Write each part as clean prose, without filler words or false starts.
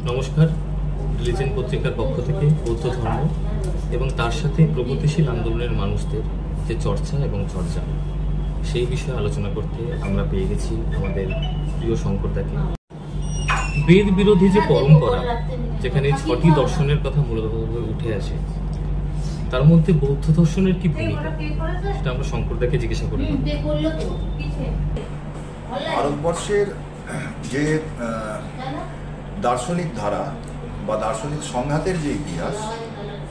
নমস্কার। রিলিজিয়ন পত্রিকার পক্ষ থেকে বৌদ্ধ ধর্ম এবং তার সাথে প্রগতিশীল আন্দোলনের মানুষদের যে চর্চা এবং চর্চা সেই বিষয়ে আলোচনা করতে আমরা পেয়ে গেছি আমাদের প্রিয় শঙ্করদাকে। বেদ বিরোধী যে পরম্পরা, যেখানে 6টি দর্শনের কথা মূলতভাবে উঠে আসে, তার মধ্যে বৌদ্ধ দর্শনের কি ভূমিকা, সেটা আমরা শঙ্করদাকে জিজ্ঞাসা করি। ভারতবর্ষের যে দার্শনিক ধারা বা দার্শনিক সংঘাতের যে ইতিহাস,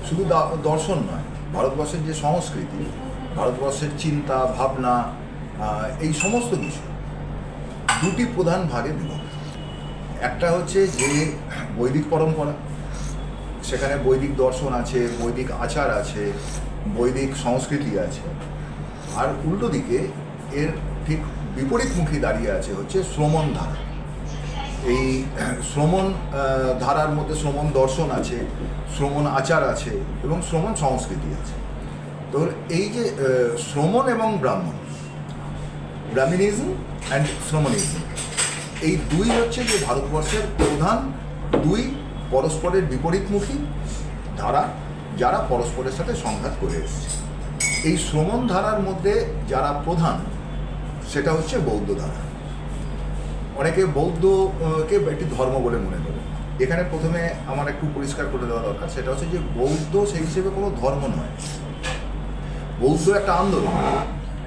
শুধু দর্শন নয়, ভারতবর্ষের যে সংস্কৃতি, ভারতবর্ষের চিন্তা ভাবনা, এই সমস্ত কিছু দুটি প্রধান ভাগে বিভক্ত। একটা হচ্ছে যে বৈদিক পরম্পরা, সেখানে বৈদিক দর্শন আছে, বৈদিক আচার আছে, বৈদিক সংস্কৃতি আছে। আর উল্টো দিকে এর ঠিক বিপরীতমুখী দাঁড়িয়ে আছে হচ্ছে শ্রমণ ধারা। এই শ্রমণ ধারার মধ্যে শ্রমণ দর্শন আছে, শ্রমণ আচার আছে এবং শ্রমণ সংস্কৃতি আছে। তো এই যে শ্রমণ এবং ব্রাহ্মণিজম অ্যান্ড শ্রমণিজম, এই দুই হচ্ছে যে ভারতবর্ষের প্রধান দুই পরস্পরের বিপরীতমুখী ধারা, যারা পরস্পরের সাথে সংঘাত করে এসেছে। এই শ্রমণ ধারার মধ্যে যারা প্রধান, সেটা হচ্ছে বৌদ্ধ ধারা। অনেকে বৌদ্ধকে একটি ধর্ম বলে মনে করে। এখানে প্রথমে আমার একটু পরিষ্কার করে দেওয়া দরকার, সেটা হচ্ছে যে বৌদ্ধ সেই হিসেবে কোনো ধর্ম নয়। বৌদ্ধ একটা আন্দোলন,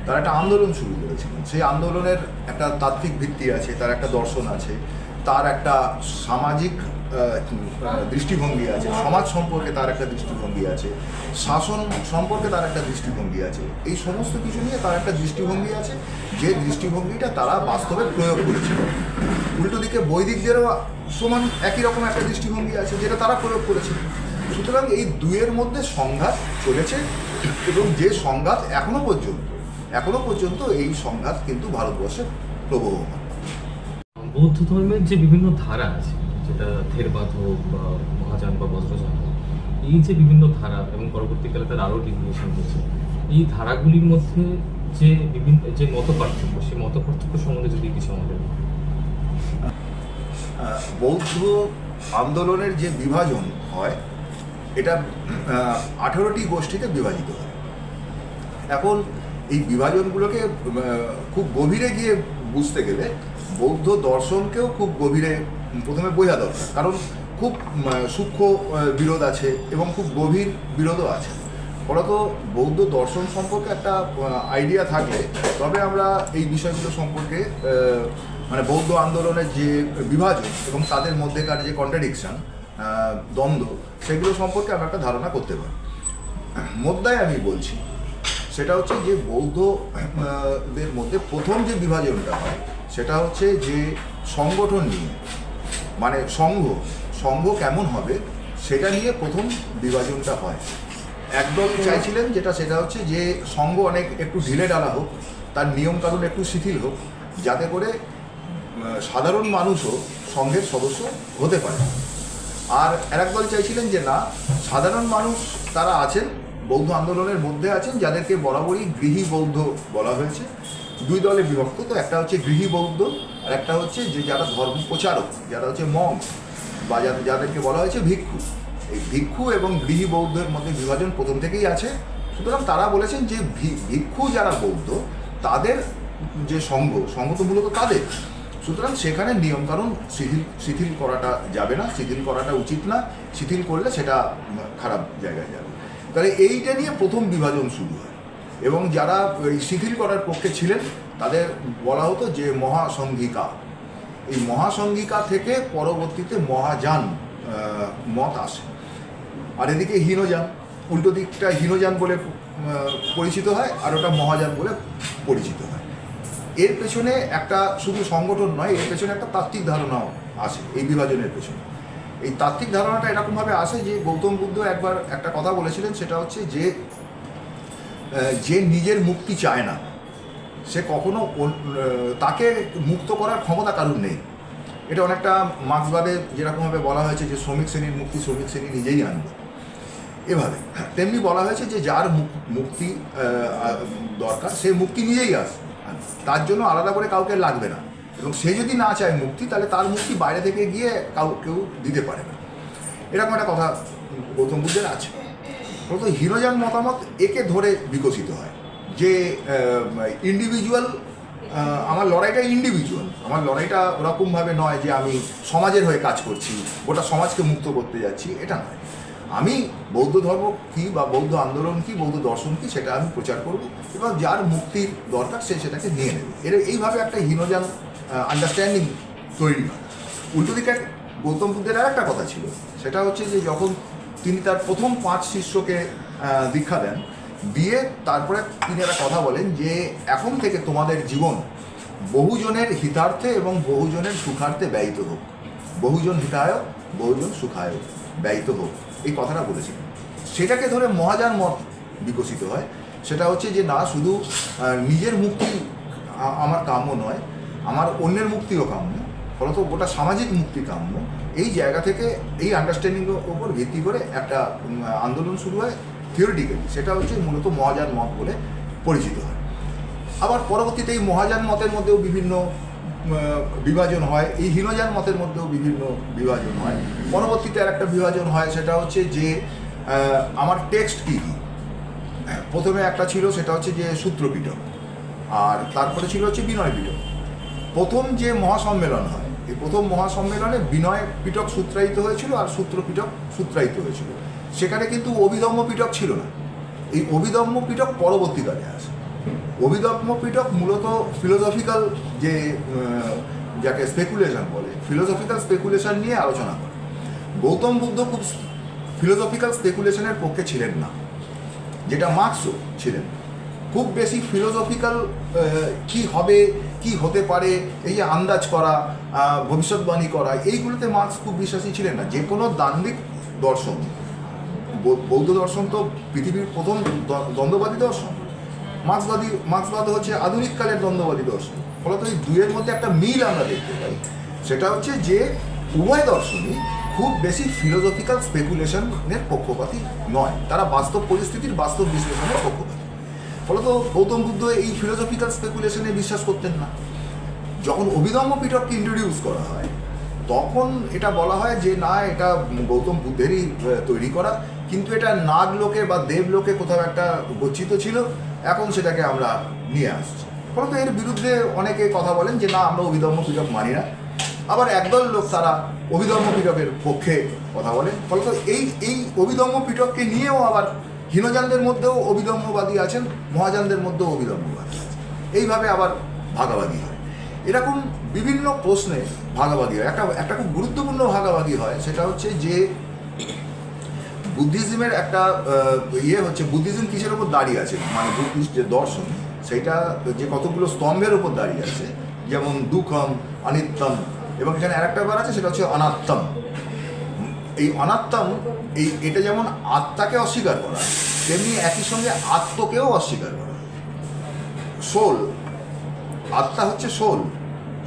তারা একটা আন্দোলন শুরু করেছিলেন। সেই আন্দোলনের একটা তাত্ত্বিক ভিত্তি আছে, তার একটা দর্শন আছে, তার একটা সামাজিক দৃষ্টিভঙ্গি আছে, সমাজ সম্পর্কে তার একটা দৃষ্টিভঙ্গি আছে, শাসন সম্পর্কে তার একটা দৃষ্টিভঙ্গি আছে। এই সমস্ত কিছু নিয়ে তার একটা দৃষ্টিভঙ্গি আছে, যে দৃষ্টিভঙ্গিটা তারা বাস্তবে প্রয়োগ করেছিল। উল্টো দিকে বৈদিকদেরও সমান একই রকম একটা দৃষ্টিভঙ্গি আছে, যেটা তারা প্রয়োগ করেছিল। সুতরাং এই দুয়ের মধ্যে সংঘাত চলেছে এবং যে সংঘাত এখনো পর্যন্ত এই সংঘাত কিন্তু ভারতবর্ষে প্রবহমান। বৌদ্ধ ধর্মের যে বিভিন্ন ধারা আছে, যেটা থেরবাদ হোক বা মহাযান বা বজ্রযান হোক, এই যে বিভিন্ন ধারা এবং পরবর্তীকালে তার আরও ডিভিয়েশন হয়েছে, এই ধারাগুলির মধ্যে যে বিভিন্ন যে মত পার্থক্য, সেই মত পার্থক্য সম্বন্ধে যদি কিছু আমাদের। বৌদ্ধ আন্দোলনের যে বিভাজন হয়, এটা 18টি গোষ্ঠীতে বিভাজিত হয়। এখন এই বিভাজনগুলোকে খুব গভীরে গিয়ে বুঝতে গেলে বৌদ্ধ দর্শনকেও খুব গভীরে প্রথমে বোঝা দরকার, কারণ খুব সূক্ষ্ম বিরোধ আছে এবং খুব গভীর বিরোধও আছে। ফলত বৌদ্ধ দর্শন সম্পর্কে একটা আইডিয়া থাকলে তবে আমরা এই বিষয়গুলো সম্পর্কে, মানে বৌদ্ধ আন্দোলনের যে বিভাজন এবং তাদের মধ্যেকার যে কন্ট্রাডিকশন, দ্বন্দ্ব, সেগুলো সম্পর্কে আমরা একটা ধারণা করতে পারি। মোদ্দায় আমি বলছি সেটা হচ্ছে যে বৌদ্ধদের মধ্যে প্রথম যে বিভাজনটা হয়, সেটা হচ্ছে যে সংগঠন নিয়ে, মানে সংঘ কেমন হবে সেটা নিয়ে প্রথম বিভাজনটা হয়। একদল চাইছিলেন সেটা হচ্ছে যে সংঘ একটু ঢিলে ঢালা হোক, তার নিয়মকানুন একটু শিথিল হোক, যাতে করে সাধারণ মানুষও সংঘের সদস্য হতে পারে। আর একদল চাইছিলেন যে না, সাধারণ মানুষ তারা আছেন, বৌদ্ধ আন্দোলনের মধ্যে আছেন, যাদেরকে বরাবরই গৃহী বৌদ্ধ বলা হয়েছে। দুই দলে বিভক্ত। তো একটা হচ্ছে গৃহী বৌদ্ধ, আর একটা হচ্ছে যে যারা ধর্ম প্রচারক, যারা হচ্ছে মঙ্ক বা যাদেরকে বলা হয়েছে ভিক্ষু। এই ভিক্ষু এবং গৃহী বৌদ্ধের মধ্যে বিভাজন প্রথম থেকেই আছে। সুতরাং তারা বলেছেন যে ভিক্ষু যারা বৌদ্ধ, তাদের যে সংঘ তো মূলত তাদের, সুতরাং সেখানে নিয়মকানুন শিথিল করাটা যাবে না, শিথিল করাটা উচিত না। শিথিল করলে সেটা খারাপ জায়গায় যাবে। তাহলে এইটা নিয়ে প্রথম বিভাজন শুরু হয় এবং যারা এই শিথিল করার পক্ষে ছিলেন তাদের বলা হতো যে মহাসংঘিকা। এই মহাসংঘিকা থেকে পরবর্তীতে মহাযান মত আসে। আর এদিকে হীনযান, উল্টো দিকটা হীনযান বলে পরিচিত হয়, আর ওটা মহাযান বলে পরিচিত হয়। এর পেছনে একটা শুধু সংগঠন নয়, এর পেছনে একটা তাত্ত্বিক ধারণাও আসে। এই বিভাজনের পেছনে এই তাত্ত্বিক ধারণাটা এরকমভাবে আসে যে গৌতম বুদ্ধ একবার একটা কথা বলেছিলেন, সেটা হচ্ছে যে নিজের মুক্তি চায় না, সে কখনো তাকে মুক্ত করার ক্ষমতা কারণ নেই। এটা অনেকটা মার্ক্সবাদে যেরকমভাবে বলা হয়েছে যে শ্রমিক শ্রেণীর মুক্তি শ্রমিক শ্রেণী নিজেই আনবে, এভাবে তেমনি বলা হয়েছে যে যার মুক্তি দরকার সে মুক্তি নিজেই আসবে, তার জন্য আলাদা করে কাউকে লাগবে না। এবং সে যদি না চায় মুক্তি, তাহলে তার মুক্তি বাইরে থেকে গিয়ে কেউ দিতে পারে না। এরকম একটা কথা গৌতম বুদ্ধের আছে। প্রথম হীনযান মতামত একে ধরে বিকশিত হয় যে ইন্ডিভিজুয়াল, আমার লড়াইটা ইন্ডিভিজুয়াল, আমার লড়াইটা ওরকমভাবে নয় যে আমি সমাজের হয়ে কাজ করছি, গোটা সমাজকে মুক্ত করতে যাচ্ছি, এটা নয়। আমি বৌদ্ধ ধর্ম কী বা বৌদ্ধ আন্দোলন কী, বৌদ্ধ দর্শন কী, সেটা আমি প্রচার করব এবং যার মুক্তির দরকার সে সেটাকে নিয়ে নেবে। এইভাবে একটা হীনযান আন্ডারস্ট্যান্ডিং তৈরি হয়। উল্টো দিকে গৌতম বুদ্ধের আর একটা কথা ছিল, সেটা হচ্ছে যে যখন তিনি তার প্রথম 5 শিষ্যকে দীক্ষা দেন, দিয়ে তারপরে তিনি একটা কথা বলেন যে এখন থেকে তোমাদের জীবন বহুজনের হিতার্থে এবং বহুজনের সুখার্থে ব্যয়িত হোক। বহুজন হিতায়, বহুজন সুখায় ব্যয়িত হোক, এই কথাটা বলেছিলেন। সেটাকে ধরে মহাযান মত বিকশিত হয়। সেটা হচ্ছে যে না, শুধু নিজের মুক্তি আমার কাম্য নয়, আমার অন্যের মুক্তিও কাম্য, ফলত গোটা সামাজিক মুক্তি কাম্য। এই জায়গা থেকে এই আন্ডারস্ট্যান্ডিংয়ের ওপর ভিত্তি করে একটা আন্দোলন শুরু হয় থিওরিটিক্যালি। সেটা হচ্ছে মূলত মহাযান মত বলে পরিচিত হয়। আবার পরবর্তীতে এই মহাযান মতের মধ্যেও বিভিন্ন বিভাজন হয়, এই হীনযান মতের মধ্যেও বিভিন্ন বিভাজন হয়। পরবর্তীতে আর একটা বিভাজন হয়, সেটা হচ্ছে যে আমার টেক্সট কী কী। প্রথমে একটা ছিল, সেটা হচ্ছে যে সূত্রপিটক, আর তারপরে ছিল হচ্ছে বিনয় পিটক। প্রথম যে মহাসম্মেলন হয়, এই প্রথম মহাসম্মেলনে বিনয় পিটক সূত্রায়িত হয়েছিল আর সূত্র পিটক সূত্রায়িত হয়েছিল। সেখানে কিন্তু অভিধম্ম পিটক ছিল না। এই অভিধম্ম পিটক পরবর্তীকালে আসে। অভিধম্ম পিটক মূলত ফিলোসফিক্যাল যে যাকে স্পেকুলেশন বলে, ফিলোসফিক্যাল স্পেকুলেশন নিয়ে আলোচনা করে। গৌতম বুদ্ধ খুব ফিলোসফিক্যাল স্পেকুলেশনের পক্ষে ছিলেন না, যেটা মার্কসও ছিলেন। খুব বেশি ফিলোসফিক্যাল কি হবে, কি হতে পারে, এই যে আন্দাজ করা, ভবিষ্যৎবাণী করা, এইগুলোতে মার্কস খুব বিশ্বাসী ছিলেন না। যে কোনো দ্বান্দ্বিক দর্শন, বৌদ্ধ দর্শন তো পৃথিবীর প্রথম দ্বন্দ্ববাদী দর্শন, মার্ক্সবাদ হচ্ছে আধুনিক কালের দ্বন্দ্ববাদী দর্শন। ফলত এই দুইয়ের মধ্যে একটা মিল আমরা দেখতে পাই। সেটা হচ্ছে যে উভয় দর্শনই খুব বেশি ফিলোসফিক্যাল স্পেকুলেশনের পক্ষপাতী নয়, তারা বাস্তব পরিস্থিতির বাস্তব বিশ্লেষণের পক্ষপাতী। ফলত গৌতম বুদ্ধ এই ফিলোসফিক্যাল স্পেকুলেশনে বিশ্বাস করতেন না। যখন অভিধম্ম পিটককে ইন্ট্রোডিউস করা হয়, তখন এটা বলা হয় যে না, এটা গৌতম বুদ্ধেরই তৈরি করা, কিন্তু এটা নাগলোকে বা দেবলোকে কোথাও একটা গচ্ছিত ছিল, এখন সেটাকে আমরা নিয়ে আসছি। ফলত এর বিরুদ্ধে অনেকে কথা বলেন যে না, আমরা অভিধম্ম পিটক মানি না। আবার একদল লোক তারা অভিধম্ম পিটকের পক্ষে কথা বলেন। ফলত এই অভিধম্ম পিটককে নিয়েও আবার হীনযানদের মধ্যেও অভিধম্মবাদী আছেন, মহাযানদের মধ্যেও অভিধম্মবাদী আছেন। এইভাবে আবার ভাগাভাগি হয়। এরকম বিভিন্ন প্রশ্নে ভাগাভাগি হয়। একটা খুব গুরুত্বপূর্ণ ভাগাভাগি হয়, সেটা হচ্ছে যে বুদ্ধিজমের একটা হচ্ছে বুদ্ধিজম কিসের উপর দাঁড়িয়ে আছে, মানে বুদ্ধিস্ট যে দর্শন, সেইটা যে কতগুলো স্তম্ভের উপর দাঁড়িয়ে আছে, যেমন দুঃখম, অনিত্যম, এবং এখানে আরেকটা বার আছে, সেটা হচ্ছে অনাত্তম। এই অনাত্তম, এটা যেমন আত্মাকে অস্বীকার করা, তেমনি একই সঙ্গে আত্মকেও অস্বীকার করা। সোল, আত্মা হচ্ছে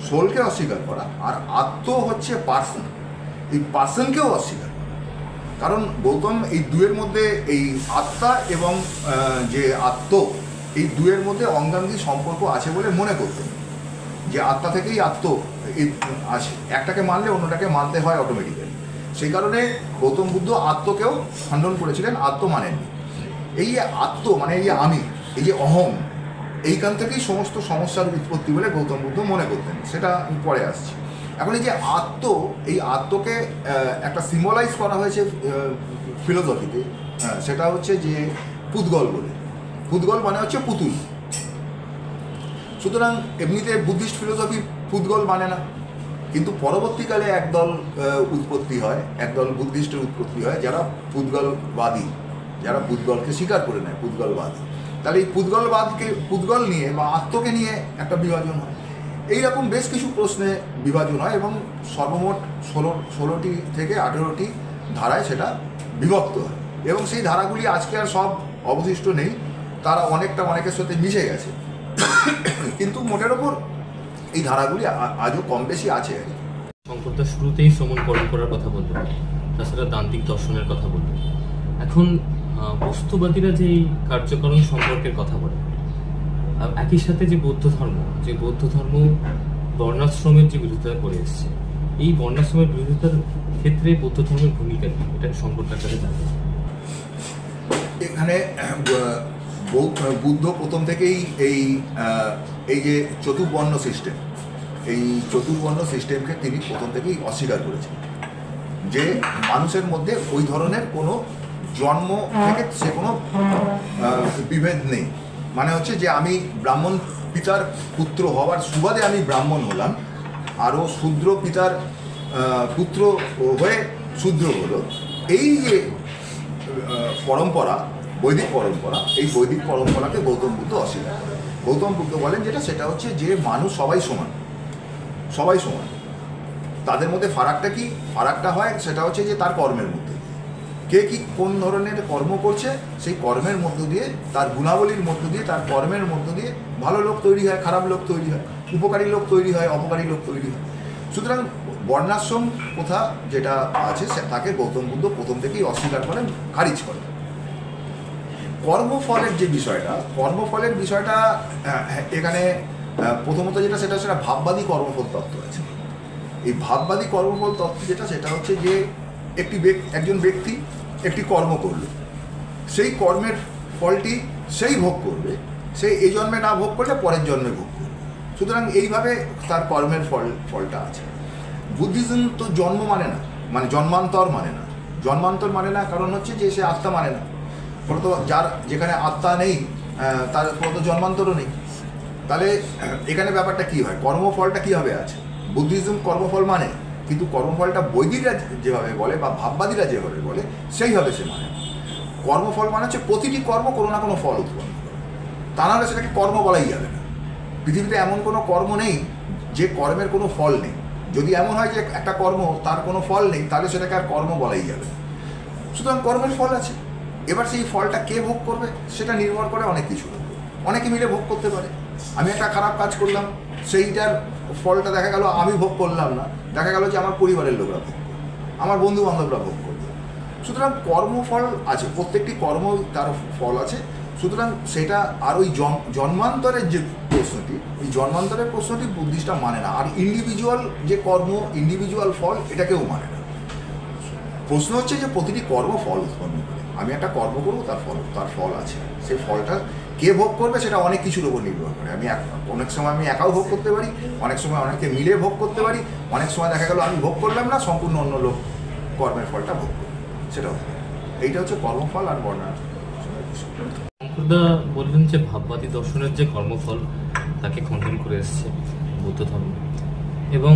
সোলকে অস্বীকার করা, আর আত্ম হচ্ছে পার্সন, এই পার্সনকেও অস্বীকার করা। কারণ গৌতম এই দুয়ের মধ্যে, এই আত্মা এবং যে আত্ম, এই দুয়ের মধ্যে অঙ্গাঙ্গী সম্পর্ক আছে বলে মনে করতেন, যে আত্মা থেকেই আত্ম আছে, একটাকে মানলে অন্যটাকে মানতে হয় অটোমেটিক্যালি। সেই কারণে গৌতম বুদ্ধ আত্মকেও খণ্ডন করেছিলেন, আত্ম মানেননি। এই যে আত্ম মানে এই যে আমি, এই যে অহং, এইখান থেকেই সমস্ত সমস্যার উৎপত্তি বলে গৌতম বুদ্ধ মনে করতেন। সেটা আমি পরে আসছি। এখন এই যে এই আত্মকে একটা সিম্বলাইজ করা হয়েছে ফিলোসফিতে, সেটা হচ্ছে যে পুতগল বলে। পুতগল মানে হচ্ছে পুতুল। সুতরাং এমনিতে বুদ্ধিস্ট ফিলোসফি পুতগল মানে না, কিন্তু পরবর্তীকালে একদল উৎপত্তি হয়, একদল বুদ্ধিস্টের উৎপত্তি হয় যারা পুতগলবাদী, যারা পুতগলকে স্বীকার করে নেয়, পুতগলবাদী। তাহলে এই পুতগল নিয়ে বা আত্মকে নিয়ে একটা বিভাজন হয়। এইরকম বেশ কিছু প্রশ্নে বিভাজন হয় এবং সর্বমোট 16টি থেকে 18টি ধারায় সেটা বিভক্ত হয়। এবং সেই ধারাগুলি আজকে আর সব অবশিষ্ট নেই, তারা অনেকের সাথে মিশে গেছে, কিন্তু মোটের ওপর এই ধারাগুলি আজও কম বেশি আছে। শঙ্করদা শুরুতেই শ্রমণ পরম্পরার কথা বলবেন, তাছাড়া তান্ত্রিক দর্শনের কথা বলবেন। এখন বস্তুবাদীরা যে কার্যকরণ সম্পর্কের কথা বলে, একই সাথে যে বৌদ্ধ ধর্ম বর্ণাশ্রমের যে বিরোধিতা করে এসছে, এই বর্ণাশ্রমের বিরোধিতার ক্ষেত্রে বৌদ্ধ ধর্মের ভূমিকা কি, এটা সংকটটার কাছে জানতে চাই। এখানে বুদ্ধ প্রথম থেকেই এই যে চতুর্বর্ণ সিস্টেম, এই চতুর্বর্ণ সিস্টেমকে তিনি প্রথম থেকেই অস্বীকার করেছেন, যে মানুষের মধ্যে ওই ধরনের কোনো জন্ম থেকে সে কোনো বিভেদ নেই। মানে হচ্ছে যে আমি ব্রাহ্মণ পিতার পুত্র হওয়ার সুবাদে আমি ব্রাহ্মণ হলাম, আরও শূদ্র পিতার পুত্র হয়ে শূদ্র হলো। এই যে পরম্পরা, বৈদিক পরম্পরা, এই বৈদিক পরম্পরাকে গৌতম বুদ্ধ অস্বীকার করেন। গৌতম বুদ্ধ বলেন যেটা হচ্ছে যে মানুষ সবাই সমান, সবাই সমান। তাদের মধ্যে ফারাকটা কি? ফারাকটা হয় সেটা হচ্ছে যে তার কর্মের মধ্যে কে কি কোন ধরনের কর্ম করছে, সেই কর্মের মধ্য দিয়ে, তার গুণাবলীর মধ্য দিয়ে, তার কর্মের মধ্য দিয়ে ভালো লোক তৈরি হয়, খারাপ লোক তৈরি হয়, উপকারী লোক তৈরি হয়, অপকারী লোক তৈরি হয়। সুতরাং বর্ণাশ্রম প্রথা যেটা আছে তাকে গৌতম বুদ্ধ প্রথম থেকেই অস্বীকার করেন, খারিজ করেন। কর্মফলের যে বিষয়টা, কর্মফলের বিষয়টা এখানে প্রথমত যেটা সেটা ভাববাদী কর্মফল তত্ত্ব আছে। এই ভাববাদী কর্মফল তত্ত্ব সেটা হচ্ছে যে একজন ব্যক্তি একটি কর্ম করল, সেই কর্মের ফলটি সেই ভোগ করবে, সেই এই জন্মে না ভোগ করলে পরের জন্মে ভোগ করবে। সুতরাং এইভাবে তার কর্মের ফলটা আছে। বুদ্ধিজম তো জন্ম মানে না, মানে জন্মান্তর মানে না। জন্মান্তর মানে না কারণ হচ্ছে যে সে আত্মা মানে না। ফলত যেখানে আত্মা নেই তার ফলত জন্মান্তরও নেই। তাহলে এখানে ব্যাপারটা কি হয়, কর্মফলটা কীভাবে আছে? বুদ্ধিজম কর্মফল মানে, কিন্তু কর্মফলটা বৈদিকরা যেভাবে বলে বা ভাববাদীরা যেভাবে বলে সেইভাবে সে মানে। কর্মফল মানে হচ্ছে প্রতিটি কর্ম কোনো না কোনো ফল উৎপন্ন করে, তা নাহলে সেটাকে কর্ম বলাই যাবে না। পৃথিবীতে এমন কোনো কর্ম নেই যে কর্মের কোনো ফল নেই। যদি এমন হয় যে একটা কর্ম তার কোনো ফল নেই, তাহলে সেটাকে আর কর্ম বলাই যাবে না। সুতরাং কর্মের ফল আছে। এবার সেই ফলটা কে ভোগ করবে সেটা নির্ভর করে অনেক কিছু। অনেকে মিলে ভোগ করতে পারে। আমি একটা খারাপ কাজ করলাম, সেইটার ফলটা দেখা গেল আমি ভোগ করলাম না, দেখা গেল যে আমার পরিবারের লোকরা ভোগ করবে, আমার বন্ধু বান্ধবরা ভোগ করবে। সুতরাং কর্মফল আছে, প্রত্যেকটি কর্ম তার ফল আছে। সুতরাং সেটা আর ওই জন্মান্তরের যে প্রশ্নটি, এই জন্মান্তরের প্রশ্নটি বুদ্ধিস্টরা মানে না। আর ইন্ডিভিজুয়াল যে কর্ম, ইন্ডিভিজুয়াল ফল, এটাকেও মানে না। প্রশ্ন হচ্ছে যে প্রতিটি কর্ম ফল উৎপন্ন করে। আমি একটা কর্ম করবো, তার ফল আছে। সেই ফলটা কে ভোগ করবে সেটা অনেক কিছুর উপর নির্ভর করে। অনেক সময় আমি একাও ভোগ করতে পারি, অনেক সময় অনেকে মিলে ভোগ করতে পারি, অনেক সময় দেখা গেল আমি ভোগ করলাম না, সম্পূর্ণ অন্য লোক কর্মের ফলটা ভোগ করবে, সেটা হতে পারে। এইটা হচ্ছে কর্মফল আর বর্ণাশ্রম। শঙ্করদা বললেন যে ভাববাদী দর্শনের যে কর্মফল তাকে খণ্ডন করে এসছে বৌদ্ধ ধর্ম, এবং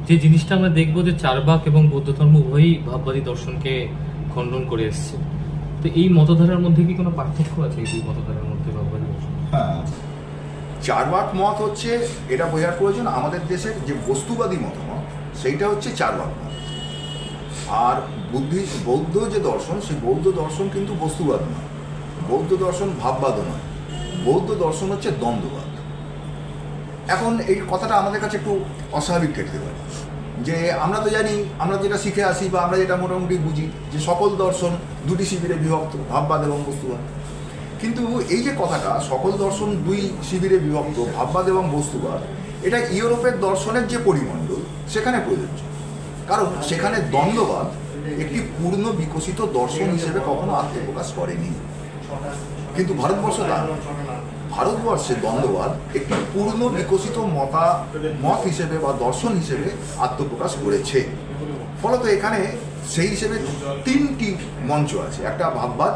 যে জিনিসটা আমরা দেখবো যে চারবাক এবং বৌদ্ধ ধর্ম উভয়ই ভাববাদী দর্শনকে খণ্ডন করে এসছে। তো এই মতধারার মধ্যে কি কোনো পার্থক্য আছে এই দুই মতধারার মধ্যে, ভাববাদী দর্শন? হ্যাঁ, চারবাক মত হচ্ছে, এটা বোঝার প্রয়োজন, আমাদের দেশের যে বস্তুবাদী মতামত সেইটা হচ্ছে চারবাক মত। আর বৌদ্ধ যে দর্শন, সেই বৌদ্ধ দর্শন কিন্তু বস্তুবাদ নয়, বৌদ্ধ দর্শন ভাববাদও নয়, বৌদ্ধ দর্শন হচ্ছে দ্বন্দ্ববাদ। এখন এই কথাটা আমাদের কাছে একটু অস্বাভাবিক ঠেকতে পারে, যে আমরা তো জানি, আমরা যেটা শিখে আসি বা আমরা যেটা মোটামুটি বুঝি, যে সকল দর্শন দুটি শিবিরে বিভক্ত, ভাববাদ এবং বস্তুবাদ। কিন্তু এই যে কথাটা সকল দর্শন দুই শিবিরে বিভক্ত, ভাববাদ এবং বস্তুবাদ, এটা ইউরোপের দর্শনের যে পরিমণ্ডল সেখানে প্রযোজ্য। কারণ সেখানে দ্বন্দ্ববাদ একটি পূর্ণ বিকশিত দর্শন হিসেবে কখনো আত্মপ্রকাশ করেনি। কিন্তু ভারতবর্ষে দ্বন্দ্ববাদ একটি পূর্ণ বিকশিত মত হিসেবে বা দর্শন হিসেবে আত্মপ্রকাশ করেছে। ফলত এখানে সেই হিসেবে তিনটি মঞ্চ আছে, একটা ভাববাদ,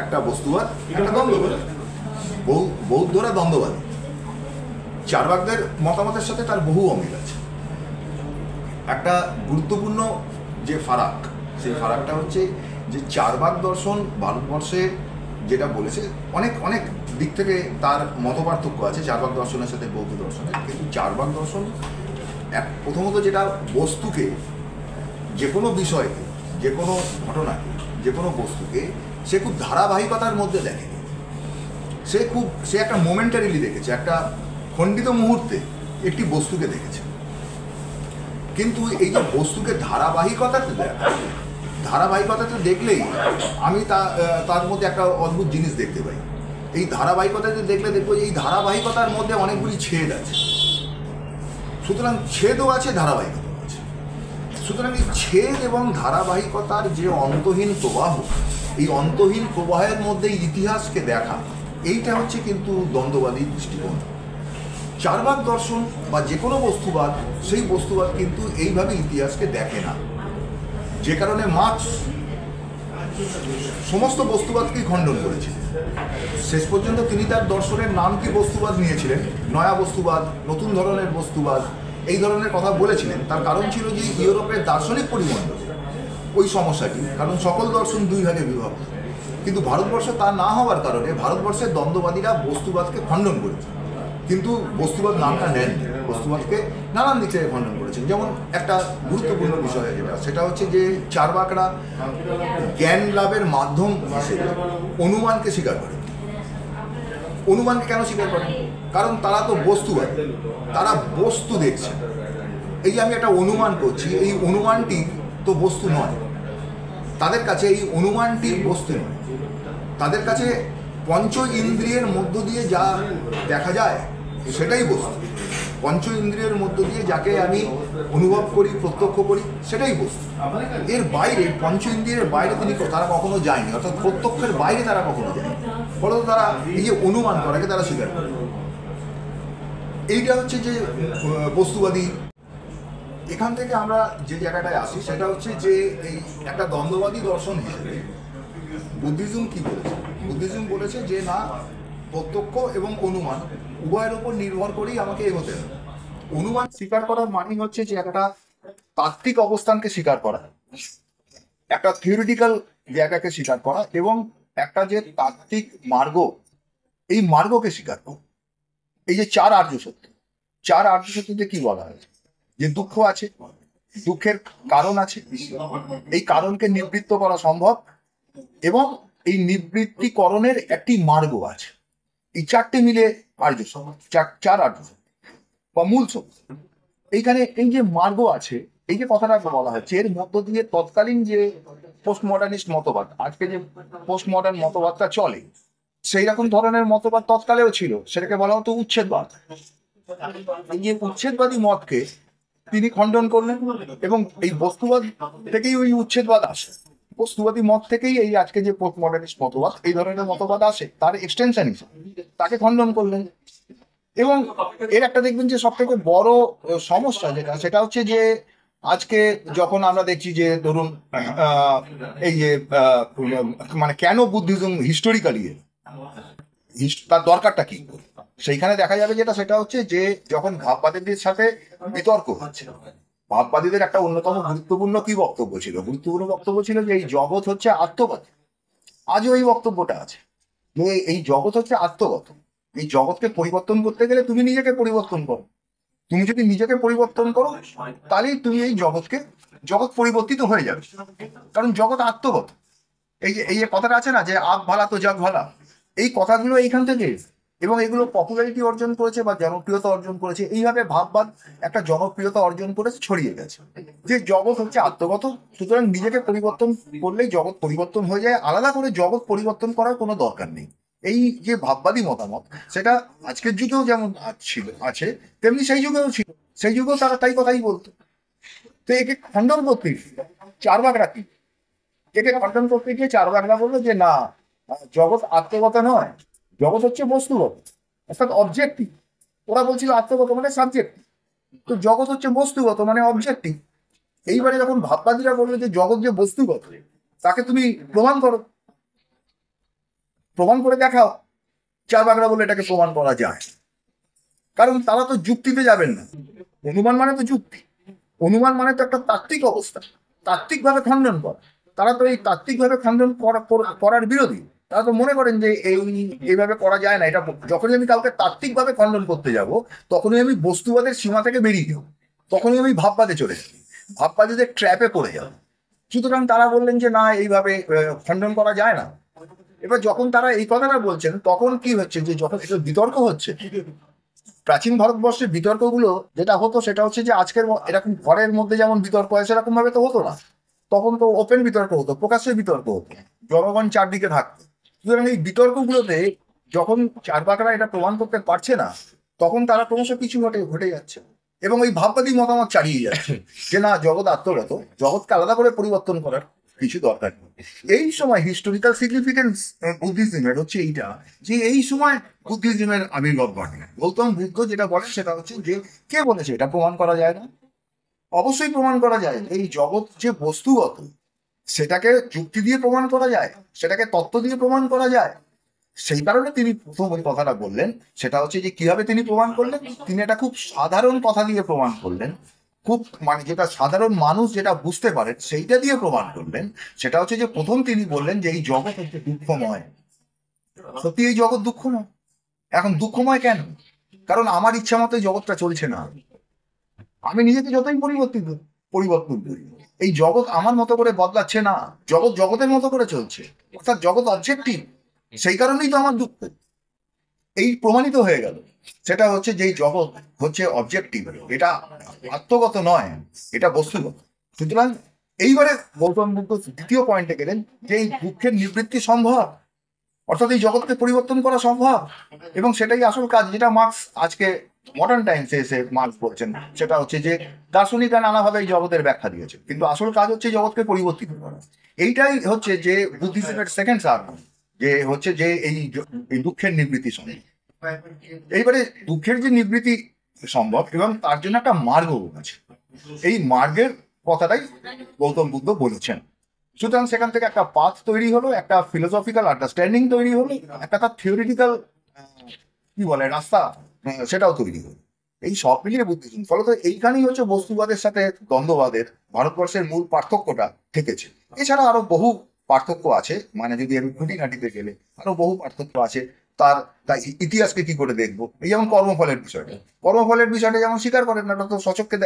একটা বস্তুবাদ, একটা দ্বন্দ্ববাদ। বৌদ্ধরা দ্বন্দ্ববাদী। চারবাকদের মতামতের সাথে তার বহু অমিল আছে। একটা গুরুত্বপূর্ণ যে ফারাক, সেই ফারাকটা হচ্ছে যে চারবাক দর্শন ভারতবর্ষে যেটা বলেছে, অনেক অনেক দিক থেকে তার মতপার্থক্য আছে চারবাক দর্শনের সাথে বৌদ্ধ দর্শনের। কিন্তু চারবাক দর্শন প্রথমত যেটা বস্তুকে, যে কোনো বিষয়কে, যে কোনো ঘটনাকে, যে কোনো বস্তুকে সে খুব ধারাবাহিকতার মধ্যে দেখেনি। সে একটা মোমেন্টারিলি দেখেছে, একটা খণ্ডিত মুহূর্তে একটি বস্তুকে দেখেছে। কিন্তু এই যে বস্তুকে ধারাবাহিকতাতে দেখলেই আমি তার মধ্যে একটা অদ্ভুত জিনিস দেখতে পাই। এই ধারাবাহিকতাতে দেখলে দেখবো এই ধারাবাহিকতার মধ্যে অনেকগুলি ছেদ আছে। সুতরাং ছেদও আছে, ধারাবাহিকতাও আছে। সুতরাং এই ছেদ এবং ধারাবাহিকতার যে অন্তহীন প্রবাহ, এই অন্তহীন প্রবাহের মধ্যে ইতিহাসকে দেখা, এইটা হচ্ছে কিন্তু দ্বন্দ্ববাদী দৃষ্টিকোণ। চারবাক দর্শন বা যে কোনো বস্তুবাদ, সেই বস্তুবাদ কিন্তু এইভাবে ইতিহাসকে দেখে না। যে কারণে মার্কস সমস্ত বস্তুবাদকেই খণ্ডন করেছিলেন। শেষ পর্যন্ত তিনি তার দর্শনের নাম কি বস্তুবাদ নিয়েছিলেন, নয়া বস্তুবাদ, নতুন ধরনের বস্তুবাদ, এই ধরনের কথা বলেছিলেন। তার কারণ ছিল যে ইউরোপের দার্শনিক পরিমণ্ডল ওই সমস্যাটি, কারণ সকল দর্শন দুই ভাগে বিভক্ত। কিন্তু ভারতবর্ষ তা না হওয়ার কারণে ভারতবর্ষের দ্বন্দ্ববাদীরা বস্তুবাদকে খণ্ডন করেছে, কিন্তু বস্তুবাদ নামটা নেন, বস্তুবাদকে নানান দিক থেকে খণ্ডন করেছেন। যেমন একটা গুরুত্বপূর্ণ বিষয় সেটা হচ্ছে যে চারবাকরা জ্ঞান লাভের মাধ্যম হিসেবে অনুমানকে স্বীকার করে। অনুমানকে কেন স্বীকার করেন? কারণ তারা তো বস্তুবাদ, তারা বস্তু দেখছে। এই যে আমি একটা অনুমান করছি, এই অনুমানটি তো বস্তু নয়, তাদের কাছে এই অনুমানটি বস্তু নয়। তাদের কাছে পঞ্চ ইন্দ্রিয়ের মধ্য দিয়ে যা দেখা যায় সেটাই বস্তু। পঞ্চ ইন্দ্রিয়ের মধ্য দিয়ে যাকে আমি অনুভব করি, প্রত্যক্ষ করি, সেটাই বস্তু। এর বাইরে, পঞ্চ ইন্দ্রিয়ের বাইরে তারা কখনো যায়নি, অর্থাৎ প্রত্যক্ষের বাইরে তারা কখনো যায়নি। ফলত তারা এই যে অনুমান করাকে তারা স্বীকার করে। এইটা হচ্ছে যে বস্তুবাদী। এখান থেকে আমরা যে জায়গাটায় আসি সেটা হচ্ছে যে এই একটা দ্বন্দ্ববাদী দর্শন হিসেবে বুদ্ধিজম কি বলেছে? বুদ্ধিজম বলেছে যে না, প্রত্যক্ষ এবং অনুমান উভয়ের উপর নির্ভর করেই আমাকে এগোতে হবে। অনুমান স্বীকার করার মানে হচ্ছে যে একটা তাত্ত্বিক অবস্থানকে স্বীকার করা, একটা থিওরিটিক্যাল জায়গাকে স্বীকার করা, এবং একটা যে তাত্ত্বিক মার্গ, এই মার্গকে স্বীকার করা। এই যে চার আর্য সত্য, চার আর্য সত্যতে কি বলা হয়েছে? যে দুঃখ আছে, দুঃখের কারণ আছে, এই কারণকে নিবৃত্ত করা সম্ভব, এবং এই নিবৃত্তিকরণের একটি মার্গ আছে। এই চারটে মিলে আর্য সত্য, চার আর্য সত্য বা মূল সত্য। এইখানে এই যে মার্গ আছে, এই যে কথাটা বলা হচ্ছে, এর মধ্য দিয়ে তৎকালীন যে পোস্ট মডার্নিস্ট মতবাদ, আজকে যে পোস্ট মডার্ন মতবাদটা চলে, সেই রকম ধরনের মতবাদ তৎকালেও ছিল। সেটাকে বলা হতো উচ্ছেদবাদ। এই যে উচ্ছেদবাদী মতকে তিনি খণ্ডন করলেন, এবং এই বস্তুবাদ থেকেই ওই উচ্ছেদবাদ আসে। বস্তুবাদী মত থেকেই এই আজকে যে পোস্ট মডার্নিস্ট মতবাদ, এই ধরনের মতবাদ আসে, তার এক্সটেনশন হিসেবে তাকে খণ্ডন করলেন। এবং এর একটা দেখবেন যে সব থেকে বড় সমস্যা যেটা, সেটা হচ্ছে যে আজকে যখন আমরা দেখছি যে ধরুন এই যে মানে কেন বুদ্ধিজম হিস্টোরিক্যালি তার দরকারটা কি, সেইখানে দেখা যাবে যেটা, সেটা হচ্ছে যে যখন ভাববাদীদের সাথে বিতর্ক হচ্ছে, ভাববাদীদের একটা অন্যতম গুরুত্বপূর্ণ কি বক্তব্য ছিল? গুরুত্বপূর্ণ বক্তব্য ছিল যে এই জগৎ হচ্ছে আত্মগত। আজও এই বক্তব্যটা আছে যে এই জগৎ হচ্ছে আত্মগত। এই জগৎকে পরিবর্তন করতে গেলে তুমি নিজেকে পরিবর্তন করো। তুমি যদি নিজেকে পরিবর্তন করো, তাহলেই তুমি এই জগৎ পরিবর্তিত হয়ে যাবে, কারণ জগৎ আত্মগত। এই যে কথাটা আছে না যে আপ ভালা তো জগ ভালা, এই কথাগুলো এইখান থেকে, এবং এগুলো পপুলারিটি অর্জন করেছে বা জনপ্রিয়তা অর্জন করেছে। এইভাবে ভাববাদ একটা জনপ্রিয়তা অর্জন করেছে, ছড়িয়ে গেছে যে জগৎ হচ্ছে আত্মগত, সুতরাং নিজেকে পরিবর্তন করলেই জগৎ পরিবর্তন হয়ে যায়, আলাদা করে জগৎ পরিবর্তন করার কোনো দরকার নেই। এই যে ভাববাদী মতামত, সেটা আজকের যুগেও যেমন আছে, তেমনি সেই যুগেও ছিল। সেই যুগেও তারা তাই কথাই বলতো। তো একে খণ্ডন করতে চারবাকরা কি, একে খণ্ডন করতে গিয়ে চারবাকরা বললো যে না, জগৎ আত্মগত নয়, জগৎ হচ্ছে বস্তুগত, অর্থাৎ অবজেক্টিভ। ওরা বলছিল আত্মগত মানে সাবজেক্টিভ, তো জগৎ হচ্ছে বস্তুগত মানে অবজেক্টিভ। এইবারে যখন ভাববাদীরা বললো যে জগৎ যে বস্তুগত, তাকে তুমি প্রমাণ করো, প্রমাণ করে দেখাও, চারবাকরা বলে এটাকে প্রমাণ করা যায়। কারণ তারা তো যুক্তিতে যাবেন না। অনুমান মানে তো যুক্তি, অনুমান মানে তো একটা তাত্ত্বিক অবস্থা, তাত্ত্বিকভাবে খণ্ডন করা। তারা তো এই তাত্ত্বিকভাবে খণ্ডন করার বিরোধী। তারা তো মনে করেন যে এইভাবে করা যায় না। এটা যখনই আমি কাউকে তাত্ত্বিকভাবে খণ্ডন করতে যাব, তখনই আমি বস্তুবাদের সীমা থেকে বেরিয়ে যাব, তখনই আমি ভাববাদে চলে যাব, ভাববাদীদের ট্র্যাপে পড়ে যাব। সুতরাং তারা বললেন যে না, এইভাবে খণ্ডন করা যায় না। এবার যখন তারা এই কথাটা বলছেন, তখন কি হচ্ছে যে যখন এটা বিতর্ক হচ্ছে, প্রাচীন ভারতবর্ষের বিতর্কগুলো যেটা হতো সেটা হচ্ছে যে আজকের এরকম ঘরের মধ্যে যেমন বিতর্ক হয় সেরকম ভাবে তো হতো না। তখন তো ওপেন বিতর্ক হতো, প্রকাশ্যে বিতর্ক হতো, জনগণ চারদিকে থাকতো। সুতরাং এই বিতর্কগুলোতে যখন চারবাকরা এটা প্রমাণ করতে পারছে না, তখন তারা ক্রমশ কিছু ঘটে যাচ্ছে। এবং ওই ভাববাদী মতামত চালিয়ে যাচ্ছে যে না, জগৎ আত্মগত, জগৎকে আলাদা করে পরিবর্তন করার কিছু দরকার নেই। এই সময় হিস্টোরিক্যাল সিগনিফিকেন্স বুদ্ধিজমের হচ্ছে এইটা, যে এই সময় বুদ্ধিজমের আবির্ভাব ঘটে। গৌতম বুদ্ধ যেটা বলেন সেটা হচ্ছে যে, কে বলেছে এটা প্রমাণ করা যায় না? অবশ্যই প্রমাণ করা যায়। এই জগৎ যে বস্তুগত, সেটাকে যুক্তি দিয়ে প্রমাণ করা যায়, সেটাকে তত্ত্ব দিয়ে প্রমাণ করা যায়। সেই কারণে তিনি প্রথম ওই কথাটা বললেন, সেটা হচ্ছে যে কিভাবে তিনি প্রমাণ করলেন। তিনি এটা খুব সাধারণ কথা দিয়ে প্রমাণ করলেন, খুব মানে যেটা সাধারণ মানুষ যেটা বুঝতে পারেন সেইটা দিয়ে প্রমাণ করলেন। সেটা হচ্ছে যে প্রথম তিনি বললেন যে এই জগৎ হচ্ছে দুঃখময়। সত্যি এই জগৎ দুঃখময়। এখন দুঃখময় কেন? কারণ আমার ইচ্ছা মতো এই জগৎটা চলছে না। আমি নিজেকে যতই পরিবর্তন করি, এই জগৎ আমার মতো করে বদলাচ্ছে না, জগৎ জগতের মতো করে চলছে। অর্থাৎ জগৎ অবজেক্টিভ, সেই কারণেই তো আমার দুঃখ। এই প্রমাণিত হয়ে গেল। সেটা হচ্ছে যে এই জগৎ হচ্ছে অবজেক্টিভ, এটা আত্মগত নয়, এটা বস্তুগত। সুতরাং এইবারে গৌতম বুদ্ধ দ্বিতীয় পয়েন্টে গেলেন যে এই দুঃখের নিবৃত্তি সম্ভব, অর্থাৎ এই জগৎকে পরিবর্তন করা সম্ভব। এবং সেটাই আসল কাজ, যেটা মার্কস আজকে মডার্ন টাইমসে এসে মার্কস বলছেন। সেটা হচ্ছে যে দার্শনিকরা নানাভাবে এই জগতের ব্যাখ্যা দিয়েছে, কিন্তু আসল কাজ হচ্ছে জগৎকে পরিবর্তিত করা। এইটাই হচ্ছে যে বুদ্ধিজমের সেকেন্ড আর্গুমেন্ট, যে হচ্ছে যে এই দুঃখের নিবৃত্তি সম্ভব। এইবারে দুঃখের যে নিবৃত্তি সম্ভব এবং তার জন্য একটা মার্গ আছে, এই মার্গের কথাটাই গৌতম বুদ্ধ বলেছেন। সুতরাং সেখান থেকে একটা পাথ তৈরি হলো, একটা ফিলোসফিক্যাল আন্ডারস্ট্যান্ডিং তৈরি হলো, একটা তার থিওরিটিক্যাল কি বলে রাস্তা, সেটাও তৈরি হলো। এই সব মিলিয়ে বুদ্ধিজম। ফলত এইখানেই হচ্ছে বস্তুবাদের সাথে দ্বন্দ্ববাদের ভারতবর্ষের মূল পার্থক্যটা থেকেছে। এছাড়া আরো বহু পার্থক্য আছে, মানে যদি আমি খুঁটিনাটিতে গেলে আরো বহু পার্থক্য আছে। তাই ইতিহাসকে কি করে দেখবো? এই যেমন কর্মফলের বিষয়টা, কর্মফলের বিষয়টা যেমন স্বীকার করেন না, তো সচক্ষে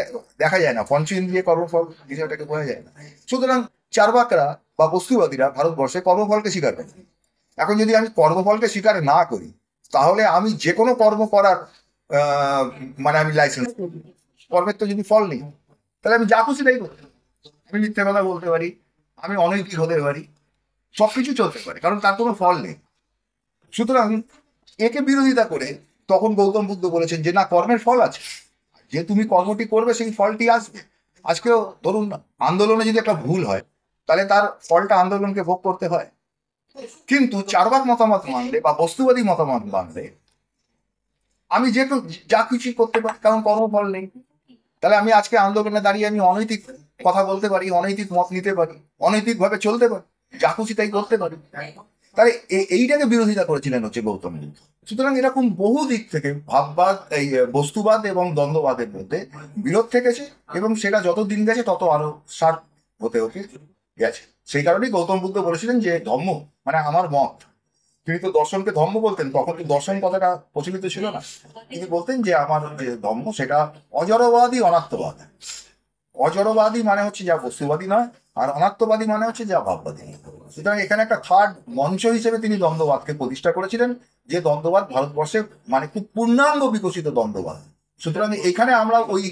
দেখা যায় না, পঞ্চইন্দ্রিয় দিয়ে কর্মফল বিষয়টাকে বোঝা যায় না। সুতরাং চার্বাকরা বা বস্তুবাদীরা ভারতবর্ষে কর্মফলকে স্বীকার করে। এখন যদি আমি কর্মফলকে স্বীকার না করি, তাহলে আমি যে কোনো কর্ম করার মানে আমি লাইসেন্স, কর্মের তো যদি ফল নেই, তাহলে আমি যা খুশি তাই করতে পারি। আমি মিথ্যে কথা বলতে পারি, আমি অনৈতিক হতে পারি, সবকিছু চলতে পারে, কারণ তার কোনো ফল নেই। সুতরাং একে বিরোধিতা করে তখন গৌতম বুদ্ধ বলেছেন যে না, কর্মের ফল আছে, যে তুমি কর্মটি করবে সেই ফলটি আসবে। আজকেও ধরুন আন্দোলনে যদি একটা ভুল হয়, তাহলে তার ফলটা আন্দোলনকে ভোগ করতে হয়। কিন্তু চার্বাক মতামত মানলে বা বস্তুবাদী মতামত মানলে আমি যা কিছু করতে পারি, কারণ কর্মফল নেই। তাহলে আমি আজকে আন্দোলনে দাঁড়িয়ে আমি অনৈতিক কথা বলতে পারি, অনৈতিক মত নিতে পারি, অনৈতিকভাবে চলতে পারি, যা খুশি তাই করতে পারি। তাহলে এইটাকে বিরোধিতা করেছিলেন হচ্ছে গৌতম বুদ্ধ। সুতরাং এরকম বহু দিক থেকে ভাববাদ, এই বস্তুবাদ এবং দ্বন্দ্ববাদের মধ্যে বিরোধ থেকেছে, এবং সেটা যত দিন গেছে তত আরো শার্প হতে হতে গেছে। সেই কারণেই গৌতম বুদ্ধ বলেছিলেন যে ধর্ম মানে আমার মত। তিনি তো দর্শনকে ধর্ম বলতেন, তখন তো দর্শন কথাটা প্রচলিত ছিল না। তিনি বলতেন যে আমার যে ধর্ম সেটা অজড়বাদী অনাত্মবাদ। অজড়বাদী মানে হচ্ছে যা বস্তুবাদী নয়, আর অনাত্মবাদী মানে হচ্ছে যা ভাববাদী। সুতরাং এখানে একটা থার্ড মঞ্চ হিসেবে তিনি দ্বন্দ্ববাদকে প্রতিষ্ঠা করেছিলেন, যে দ্বন্দ্ববাদ ভারতবর্ষে মানে খুব পূর্ণাঙ্গ বিকশিত দ্বন্দ্ববাদ। সুতরাং এখানে আমরা ওই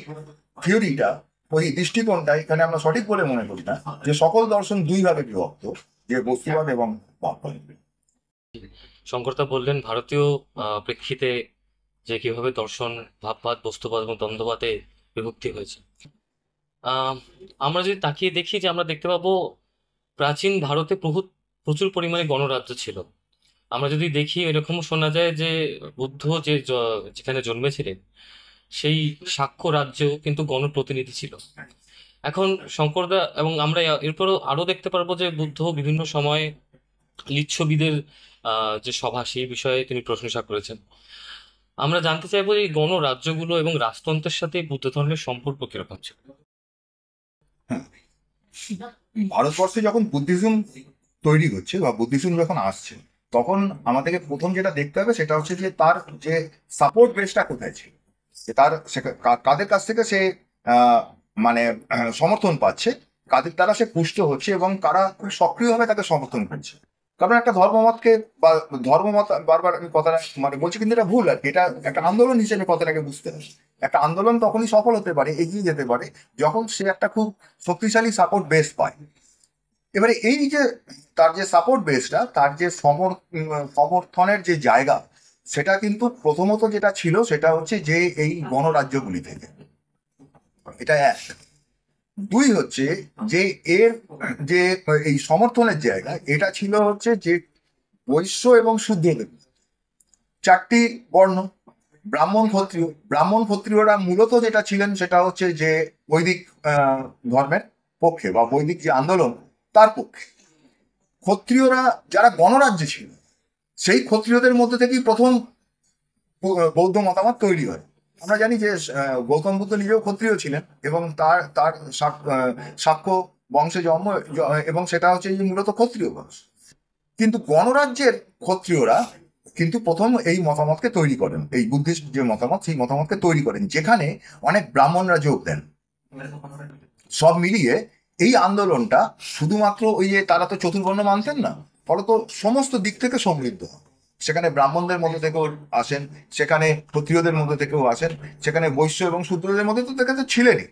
থিওরিটা, ওই দৃষ্টিকোণটা এখানে আমরা সঠিক বলে মনে করি না, যে সকল দর্শন দুই ভাবে বিভক্ত, যে বস্তুবাদ এবং ভাববাদ। শঙ্করদা বললেন ভারতীয় প্রেক্ষিতে যে কিভাবে দর্শন, ভাববাদ, বস্তুবাদ এবং দ্বন্দ্ববাদে বিভক্তি হয়েছে। আমরা যদি তাকিয়ে দেখি, যে আমরা দেখতে পাবো প্রাচীন ভারতে প্রচুর পরিমাণে গণরাজ্য ছিল। আমরা যদি দেখি, এরকম শোনা যায় যে বুদ্ধ যেখানে জন্মেছিলেন সেই শাক্য রাজ্যেও কিন্তু গণপ্রতিনিধি ছিল। এখন শঙ্করদা এবং আমরা এরপরও আরো দেখতে পারবো যে বুদ্ধ বিভিন্ন সময় লিচ্ছবিদের যে সভা, সেই বিষয়ে তিনি প্রশংসা করেছেন। আমরা জানতে চাইবো এই গণরাজ্যগুলো এবং রাজতন্ত্রের সাথে বুদ্ধ ধর্মের সম্পর্ক কিরকম ছিল। ভারতবর্ষে যখন বুদ্ধিজম তৈরি হচ্ছে বা বুদ্ধিজম যখন আসছে, তখন আমাদেরকে প্রথম যেটা দেখতে হবে সেটা হচ্ছে যে তার যে সাপোর্ট বেসটা কোথায় ছিল, কাদের কাছ থেকে সে মানে সমর্থন পাচ্ছে, কাদের দ্বারা সে পুষ্ট হচ্ছে এবং কারা খুব সক্রিয়ভাবে তাকে সমর্থন করছে। কারণ একটা ধর্মমতকে বা ধর্মমত, বারবার আমি কথাটা মানে বলছি, কিন্তু এটা ভুল আর কি। এটা একটা আন্দোলন হিসেবে কথাটাকে বুঝতে হবে। একটা আন্দোলন তখনই সফল হতে পারে, এগিয়ে যেতে পারে, যখন সে একটা খুব শক্তিশালী সাপোর্ট বেস পায়। এবারে এই যে তার যে সাপোর্ট বেসটা, তার যে সমর্থনের যে জায়গা, সেটা কিন্তু প্রথমত যেটা ছিল সেটা হচ্ছে যে এই গণরাজ্যগুলি থেকে। এটা এক। দুই হচ্ছে যে এর যে এই সমর্থনের জায়গা, এটা ছিল হচ্ছে যে বৈশ্য এবং শূদ্রদের চারটি বর্ণ, ব্রাহ্মণ ক্ষত্রিয়। ব্রাহ্মণ ক্ষত্রিয়রা মূলত যেটা ছিলেন সেটা হচ্ছে যে বৈদিক ধর্মের পক্ষে বা বৈদিক যে আন্দোলন তার পক্ষে। ক্ষত্রিয়রা যারা গণরাজ্যে ছিল, সেই ক্ষত্রিয়দের মধ্যে থেকেই প্রথম বৌদ্ধ মতামত তৈরি হয়। আমরা জানি যে গৌতম বুদ্ধ নিজেও ক্ষত্রিয় ছিলেন এবং তার তার শাক্য বংশে জন্ম, এবং সেটা হচ্ছে যে মূলত ক্ষত্রিয় বংশ। কিন্তু গণরাজ্যের ক্ষত্রিয়রা কিন্তু প্রথম এই মতামতকে তৈরি করেন, এই বুদ্ধিস্ট যে মতামত সেই মতামতকে তৈরি করেন, যেখানে অনেক ব্রাহ্মণরা যোগ দেন। সব মিলিয়ে এই আন্দোলনটা শুধুমাত্র ওই যে তারা তো চতুর্বর্ণ মানতেন না, ফলত সমস্ত দিক থেকে সমৃদ্ধ। সেখানে ব্রাহ্মণদের মধ্যে থেকেও আসেন, সেখানে ক্ষত্রিয়দের মধ্যে থেকেও আসেন, সেখানে বৈশ্য এবং শূদ্রদের মধ্যে তো থেকে তো ছিলেনই।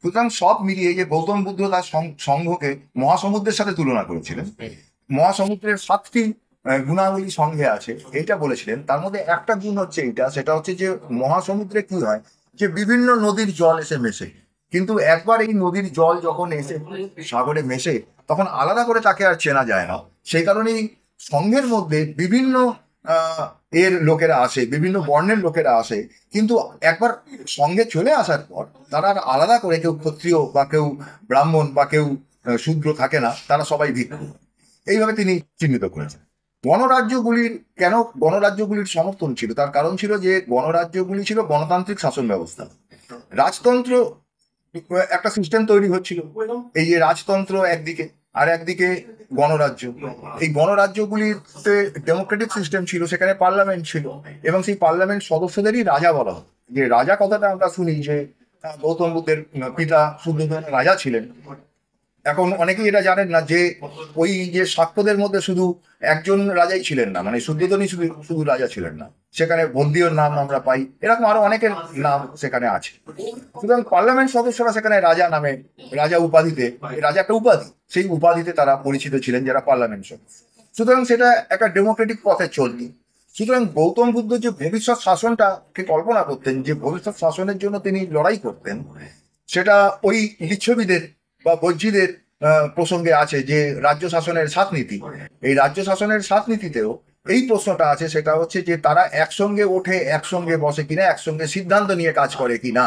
সুতরাং সব মিলিয়ে যে গৌতম বুদ্ধ তার সংঘকে মহাসমুদ্রের সাথে তুলনা করেছিলেন। মহাসমুদ্রের 7টি গুণাবলী সঙ্গে আছে এইটা বলেছিলেন। তার মধ্যে একটা গুণ হচ্ছে এইটা, সেটা হচ্ছে যে মহাসমুদ্রে কি হয় যে বিভিন্ন নদীর জল এসে মেশে, কিন্তু একবার এই নদীর জল যখন এসে সাগরে মেশে তখন আলাদা করে তাকে আর চেনা যায় না। সেই কারণেই সংঘের মধ্যে বিভিন্ন এর লোকেরা আসে, বিভিন্ন বর্ণের লোকেরা আসে, কিন্তু একবার সঙ্গে চলে আসার পর তারা আর আলাদা করে কেউ ক্ষত্রিয় বা কেউ ব্রাহ্মণ বা কেউ শূদ্র থাকে না, তারা সবাই ভিক্ষু। এইভাবে তিনি চিহ্নিত করেছেন। গণরাজ্যগুলির কেন গণরাজ্যগুলির সমর্থন ছিল, তার কারণ ছিল যে গণরাজ্যগুলি ছিল গণতান্ত্রিক শাসন ব্যবস্থা। রাজতন্ত্র একটা সিস্টেম তৈরি হচ্ছিল, এই যে রাজতন্ত্র একদিকে আর একদিকে গণরাজ্য। এই গণরাজ্যগুলিতে ডেমোক্রেটিক সিস্টেম ছিল, সেখানে পার্লামেন্ট ছিল এবং সেই পার্লামেন্ট সদস্যদেরই রাজা বলা হয়। যে রাজা কথাটা আমরা শুনি যে গৌতম বুদ্ধের পিতা শুদ্ধোধন রাজা ছিলেন। এখন অনেকেই এটা জানেন না যে ওই যে শাক্যদের মধ্যে শুধু একজন রাজাই ছিলেন না, মানে শুদ্ধোধনই শুধু শুধু রাজা ছিলেন না, সেখানে বন্দিয়র নাম আমরা পাই, এরকম আরো অনেকের নাম সেখানে আছে। সুতরাং পার্লামেন্ট সদস্যরা সেখানে রাজা নামে, রাজা উপাধিতে, রাজা একটা উপাধি, সেই উপাধিতে তারা পরিচিত ছিলেন যারা পার্লামেন্ট সদস্য। সুতরাং সেটা একটা ডেমোক্রেটিক পথে চলতি। সুতরাং গৌতম বুদ্ধ যে ভবিষ্যৎ শাসনটাকে কল্পনা করতেন, যে ভবিষ্যৎ শাসনের জন্য তিনি লড়াই করতেন, সেটা ওই লিচ্ছবিদের বা বৈজ্যীদের প্রসঙ্গে আছে যে রাজ্য শাসনের 7 নীতি। এই রাজ্য শাসনের 7 নীতিতেও এই প্রশ্নটা আছে, সেটা হচ্ছে যে তারা একসঙ্গে ওঠে, একসঙ্গে বসে কিনা, একসঙ্গে সিদ্ধান্ত নিয়ে কাজ করে কিনা।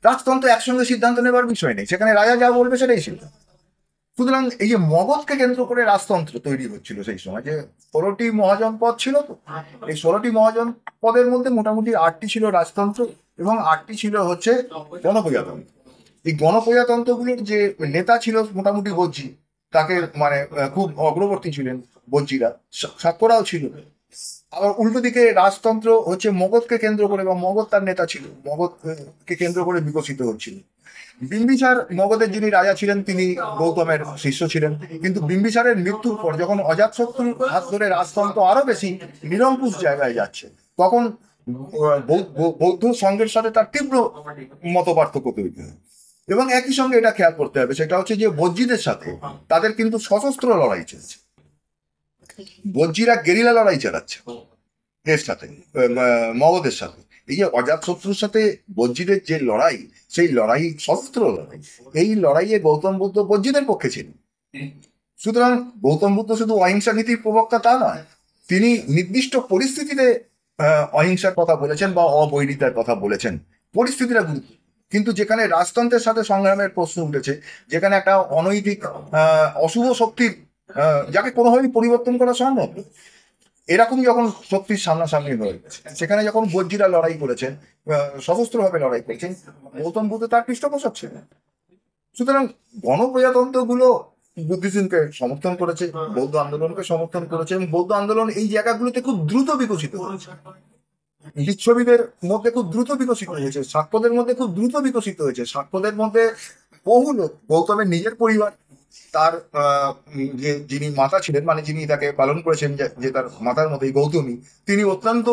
রাজতন্ত্র একসঙ্গে সিদ্ধান্ত নেবার বিষয় নেই, সেখানে রাজা যা বলবে সেটাই সিদ্ধান্ত। সুতরাং এই যে মগধকে কেন্দ্র করে রাজতন্ত্র তৈরি হচ্ছিল সেই সময়, যে 16টি মহাজন পদ ছিল, তো এই 16টি মহাজন পদের মধ্যে মোটামুটি 8টি ছিল রাজতন্ত্র এবং 8টি ছিল হচ্ছে গণপ্রজাতন্ত্র। এই গণপ্রজাতন্ত্রগুলির যে নেতা ছিল মোটামুটি বজ্জী, তাকে মানে খুব অগ্রবর্তী ছিলেন বজ্জীরা, শাক্যরাও ছিল। আবার উল্টো দিকে রাজতন্ত্র হচ্ছে মগধকে কেন্দ্র করে, বা মগধ তার নেতা ছিল, মগধকে কেন্দ্র করে বিকশিত হচ্ছিল। বিম্বিসার মগধের যিনি রাজা ছিলেন তিনি গৌতমের শিষ্য ছিলেন, কিন্তু বিম্বিসারের মৃত্যুর পর যখন অজাতশত্রুর হাত ধরে রাজতন্ত্র আরো বেশি নিরঙ্কুশ জায়গায় যাচ্ছে, তখন বৌদ্ধ সংঘের সাথে তার তীব্র মত পার্থক্য তৈরি হয়। এবং একই সঙ্গে এটা খেয়াল করতে হবে, সেটা হচ্ছে যে বজ্জীদের সাথে তাদের কিন্তু সশস্ত্র লড়াই চলছে। বজ্জীরা গেরিলা লড়াই চালাচ্ছে এর সাথে, মগধের সাথে। এই যে অজাতশত্রুর সাথে বজ্জীদের যে লড়াই, সেই লড়াই সশস্ত্র লড়াই। এই লড়াইয়ে গৌতম বুদ্ধ বজ্জীদের পক্ষে ছিলেন। সুতরাং গৌতম বুদ্ধ শুধু অহিংসা নীতির প্রবক্তা তা নয়, তিনি নির্দিষ্ট পরিস্থিতিতে অহিংসার কথা বলেছেন বা অবৈরিতার কথা বলেছেন। পরিস্থিতিটা গুরুত্ব, কিন্তু যেখানে রাজতন্ত্রের সাথে সংগ্রামের প্রশ্ন উঠেছে, যেখানে একটা অনৈতিক অশুভ শক্তির যাকে কোনোভাবেই পরিবর্তন করা সম্ভব, এরকম যখন শক্তির সামনাসামনি হয়ে গেছে, সেখানে যখন বজ্জীরা লড়াই করেছেন, সশস্ত্রভাবে লড়াই করেছেন, গৌতম বুদ্ধ তার পৃষ্ঠপোষক ছিলেন। সুতরাং গণপ্রজাতন্ত্রগুলো বুদ্ধিজমকে সমর্থন করেছে, বৌদ্ধ আন্দোলনকে সমর্থন করেছে, এবং বৌদ্ধ আন্দোলন এই জায়গাগুলোতে খুব দ্রুত বিকশিত হয়েছে। লিচ্ছবিদের মধ্যে খুব দ্রুত বিকশিত হয়েছে, শাক্যদের মধ্যে খুব দ্রুত বিকশিত হয়েছে। শাক্যদের মধ্যে বহু লোক, গৌতমের নিজের পরিবার, তার যে যিনি মাতা ছিলেন, মানে যিনি তাকে পালন করেছেন, যে তার মাতার মতোই গৌতমী, তিনি অত্যন্ত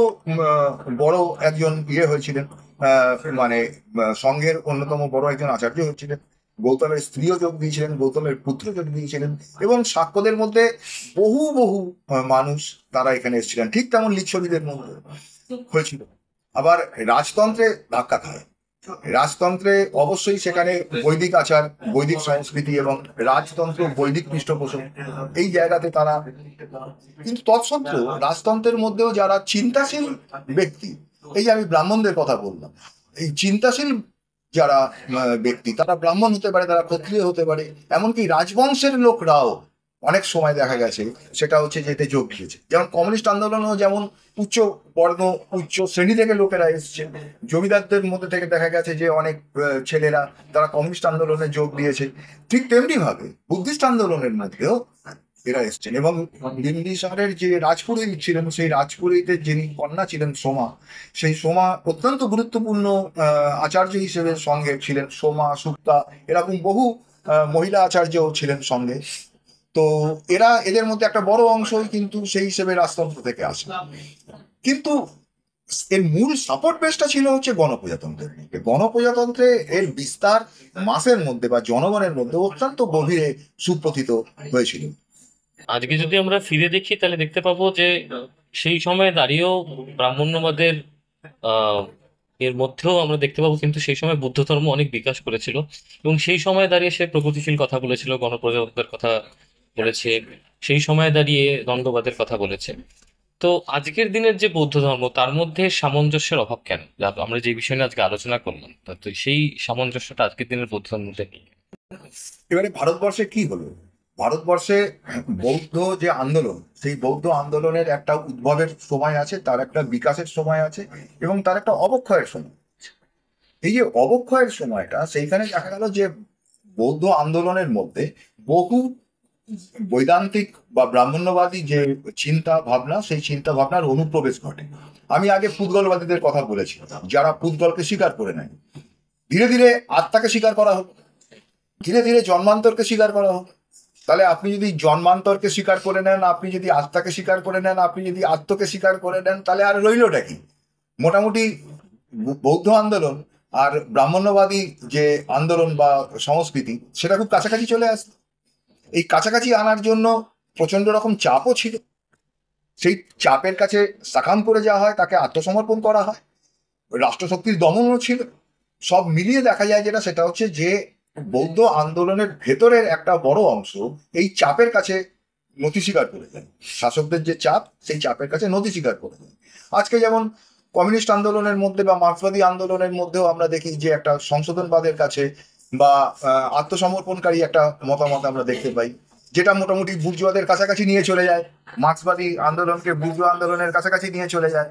বড় একজন হয়েছিলেন, মানে সংঘের অন্যতম বড় একজন আচার্য হয়েছিলেন। গৌতমের স্ত্রীও যোগ দিয়েছিলেন, গৌতমের পুত্র যোগ দিয়েছিলেন, এবং শাক্যদের মধ্যে বহু বহু মানুষ তারা এখানে এসেছিলেন। ঠিক তেমন লিচ্ছবিদের মধ্যে হয়েছিল। আবার রাজতন্ত্রে ধাক্কা খায়, রাজতন্ত্রে অবশ্যই সেখানে বৈদিক আচার, বৈদিক সংস্কৃতি এবং রাজতন্ত্র বৈদিক পৃষ্ঠপোষক, এই জায়গাতে তারা, কিন্তু তৎসত্ত্বেও রাজতন্ত্রের মধ্যেও যারা চিন্তাশীল ব্যক্তি, এই যে আমি ব্রাহ্মণদের কথা বললাম, এই চিন্তাশীল যারা ব্যক্তি, তারা ব্রাহ্মণ হতে পারে, তারা ক্ষত্রিয় হতে পারে, এমনকি রাজবংশের লোকরাও অনেক সময় দেখা গেছে সেটা হচ্ছে যেতে যোগ দিয়েছে। যেমন কমিউনিস্ট আন্দোলনও যেমন উচ্চ বর্ণ, উচ্চ শ্রেণী থেকে লোকেরা এসছে, জমিদারদের মধ্যে থেকে দেখা গেছে যে অনেক ছেলেরা তারা কমিউনিস্ট আন্দোলনে যোগ দিয়েছে, ঠিক তেমনি ভাবে বুদ্ধিস্ট আন্দোলনের মধ্যেও এরা এসছেন। এবং বিম্বিসারের যে রাজপুরোহিত ছিলেন, সেই রাজপুরোহিতের যিনি কন্যা ছিলেন সোমা, সেই সোমা অত্যন্ত গুরুত্বপূর্ণ আচার্য হিসেবে সঙ্গে ছিলেন। সোমা, সুক্তা, এরকম বহু মহিলা আচার্যও ছিলেন সঙ্গে। তো এদের মধ্যে একটা বড় অংশই কিন্তু সেই হিসেবে রাজতন্ত্র থেকে আসে। কিন্তু এর মূল সাপোর্ট বেসটা ছিল হচ্ছে গণপ্রজাতন্ত্রের মধ্যে। গণপ্রজাতন্ত্রে এর বিস্তার মাসের মধ্যে বা জনগণের মধ্যে অত্যন্ত গভীরে সুপ্রথিত হয়েছিল। আজকে যদি আমরা ফিরে দেখি তাহলে দেখতে পাবো যে সেই সময়ে দাঁড়িয়েও ব্রাহ্মণ্যবাদের আহ এর মধ্যেও আমরা দেখতে পাবো কিন্তু সেই সময় বুদ্ধ ধর্ম অনেক বিকাশ করেছিল, এবং সেই সময় দাঁড়িয়ে সে প্রগতিশীল কথা বলেছিল, গণপ্রজাতন্ত্রের কথা বলেছে, সেই সময় দাঁড়িয়ে দ্বন্দ্ববাদের কথা বলেছে। তো আজকের দিনের যে বৌদ্ধ ধর্ম, তার মধ্যে সামঞ্জস্যের অভাব কেন? আমরা যে বিষয় নিয়ে আজকে আলোচনা করলাম, তো সেই সামঞ্জস্যটা আজকের দিনের বৌদ্ধ ধর্মের মধ্যে নেই। এবারে ভারতবর্ষে কি হলো, ভারতবর্ষে বৌদ্ধ যে আন্দোলন, সেই বৌদ্ধ আন্দোলনের একটা উদ্ভবের সময় আছে, তার একটা বিকাশের সময় আছে, এবং তার একটা অবক্ষয়ের সময়। এই যে অবক্ষয়ের সময়টা, সেইখানে দেখা গেল যে বৌদ্ধ আন্দোলনের মধ্যে বহু বৈদান্তিক বা ব্রাহ্মণ্যবাদী যে চিন্তা ভাবনা, সেই চিন্তা ভাবনার অনুপ্রবেশ ঘটে। আমি আগে পুদ্গলবাদীদের কথা বলেছি, যারা পুদ্গলকে স্বীকার করে নেয়। ধীরে ধীরে আত্মাকে স্বীকার করা হোক, ধীরে ধীরে জন্মান্তরকে স্বীকার করা হোক। তাহলে আপনি যদি জন্মান্তরকে স্বীকার করে নেন, আপনি যদি আত্মাকে স্বীকার করে নেন, আপনি যদি আত্মকে স্বীকার করে নেন, তাহলে আর রইলটা কি? মোটামুটি বৌদ্ধ আন্দোলন আর ব্রাহ্মণ্যবাদী যে আন্দোলন বা সংস্কৃতি, সেটা খুব কাছাকাছি চলে আসে। এই কাছাকাছি আনার জন্য প্রচন্ড রকম চাপও ছিল। সেই চাপের কাছে সাকাম করে যাওয়া হয়, তাকে আত্মসমর্পণ করা হয়, রাষ্ট্রশক্তির দমনও ছিল। সব মিলিয়ে দেখা যায় যেটা, সেটা হচ্ছে যে বৌদ্ধ আন্দোলনের ভেতরের একটা বড় অংশ এই চাপের কাছে নতি স্বীকার করে দেয়। শাসকদের যে চাপ, সেই চাপের কাছে নতি স্বীকার করে দেয়। আজকে যেমন কমিউনিস্ট আন্দোলনের মধ্যে বা মার্ক্সবাদী আন্দোলনের মধ্যেও আমরা দেখি যে একটা সংশোধনবাদের কাছে বা আত্মসমর্পণকারী একটা মতামত আমরা দেখতে পাই, যেটা মোটামুটি বুর্জোয়াদের কাছাকাছি নিয়ে চলে যায়। মার্ক্সবাদী আন্দোলনকে বুর্জোয়া আন্দোলনের কাছাকাছি নিয়ে চলে যায়।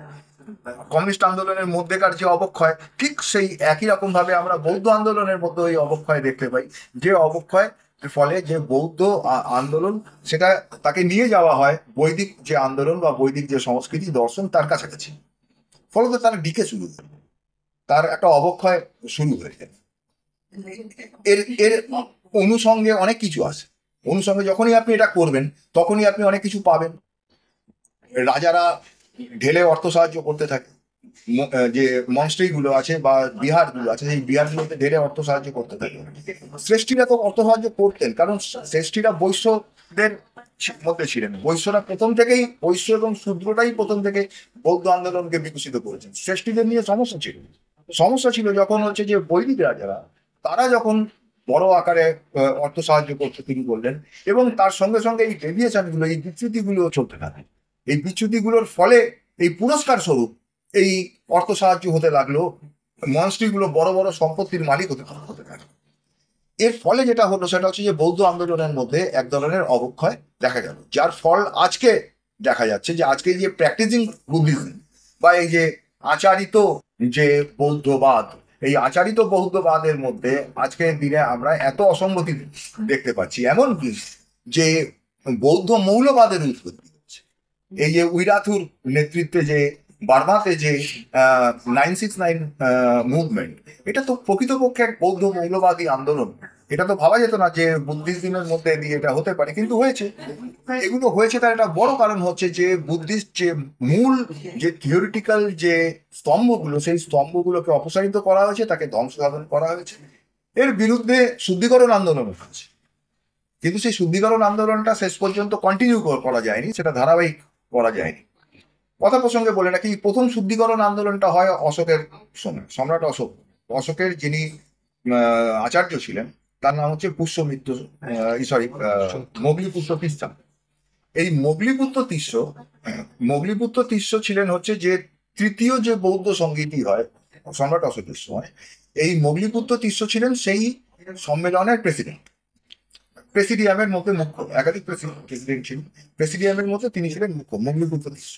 কমিউনিস্ট আন্দোলনের মধ্যেকার যে অবক্ষয়, ঠিক সেই একই রকম ভাবে আমরা বৌদ্ধ আন্দোলনের মধ্যে ওই অবক্ষয় দেখতে পাই, যে অবক্ষয় ফলে যে বৌদ্ধ আন্দোলন, সেটা তাকে নিয়ে যাওয়া হয় বৈদিক যে আন্দোলন বা বৈদিক যে সংস্কৃতি দর্শন, তার কাছাকাছি। ফলত তার ডিকে শুরু হয়, তার একটা অবক্ষয় শুরু হয়ে যায়। এর এর অনুষঙ্গে অনেক কিছু আছে। অনুষঙ্গে যখনই আপনি এটা করবেন, তখনই আপনি অনেক কিছু পাবেন। রাজারা ঢেলে অর্থ সাহায্য করতে থাকে। যে মনস্ট্রিগুলো আছে বা বিহারগুলো আছে, সেই বিহারগুলোতে ঢেলে অর্থ সাহায্য করতে থাকে। শ্রেষ্ঠীরা তো অর্থ সাহায্য করতেন, কারণ শ্রেষ্ঠীরা বৈশ্যদের মধ্যে ছিলেন। বৈশ্যরা প্রথম থেকেই, বৈশ্য এবং শূদ্রটাই প্রথম থেকে বৌদ্ধ আন্দোলনকে বিকশিত করেছেন। শ্রেষ্ঠীদের নিয়ে সমস্যা ছিল যখন হচ্ছে যে বৈদিক রাজারা, তারা যখন বড় আকারে অর্থ সাহায্য করতে শুরু করলেন, এবং তার সঙ্গে সঙ্গে এই ডেভিয়েশনগুলো, এই বিচ্যুতিগুলো চলতে থাকে। এই বিচ্যুতিগুলোর ফলে এই পুরস্কার স্বরূপ এই অর্থ সাহায্য হতে লাগলো, মনস্ট্রিগুলো বড় বড় সম্পত্তির মালিক হতে থাকে। এর ফলে যেটা হলো সেটা হচ্ছে যে বৌদ্ধ আন্দোলনের মধ্যে এক ধরনের অবক্ষয় দেখা গেল, যার ফল আজকে দেখা যাচ্ছে যে আজকে যে প্র্যাকটিসিং বুদ্ধিজম বা এই যে আচারিত যে বৌদ্ধবাদ, এই আচারিত বৌদ্ধবাদের মধ্যে আজকের দিনে আমরা এত অসঙ্গতি দেখতে পাচ্ছি। এমনকি যে বৌদ্ধ মৌলবাদের উৎপত্তি হচ্ছে, এই যে উইরাথুর নেতৃত্বে যে বার্মাতে যে 969 মুভমেন্ট, এটা তো প্রকৃতপক্ষে এক বৌদ্ধ মৌলবাদী আন্দোলন। এটা তো ভাবা যেত না যে বুদ্ধিজমের মধ্যে দিয়ে এটা হতে পারে, কিন্তু হয়েছে। এগুলো হয়েছে তার একটা বড় কারণ হচ্ছে যে বুদ্ধিস্ট যে মূল যে থিওরিটিক্যাল যে স্তম্ভগুলো, সেই স্তম্ভগুলোকে অপসারিত করা হয়েছে, তাকে ধ্বংস সাধন করা হয়েছে। এর বিরুদ্ধে শুদ্ধিকরণ আন্দোলন হচ্ছে, কিন্তু সেই শুদ্ধিকরণ আন্দোলনটা শেষ পর্যন্ত কন্টিনিউ করা যায়নি, সেটা ধারাবাহিক করা যায়নি। কথা প্রসঙ্গে বলে রাখি, প্রথম শুদ্ধিকরণ আন্দোলনটা হয় অশোকের সময়, সম্রাট অশোক। অশোকের যিনি আচার্য ছিলেন তার নাম হচ্ছে পুষ্যমিত্র, সরি, মোগলিপুত্র তিস্তা। এই মোগলিপুত্র তিস্য ছিলেন হচ্ছে যে তৃতীয় যে বৌদ্ধ সঙ্গীতই হয় সম্রাট অশোকের সময়। এই মোগলিপুত্র তিস্য ছিলেন সেই সম্মেলনের প্রেসিডেন্ট, প্রেসিডিয়ামের মধ্যে মুখ্য, একাধিক প্রেসিডেন্ট ছিলেন, প্রেসিডিয়ামের মধ্যে তিনি ছিলেন মুখ্য, মোগলিপুত্র তিস্য।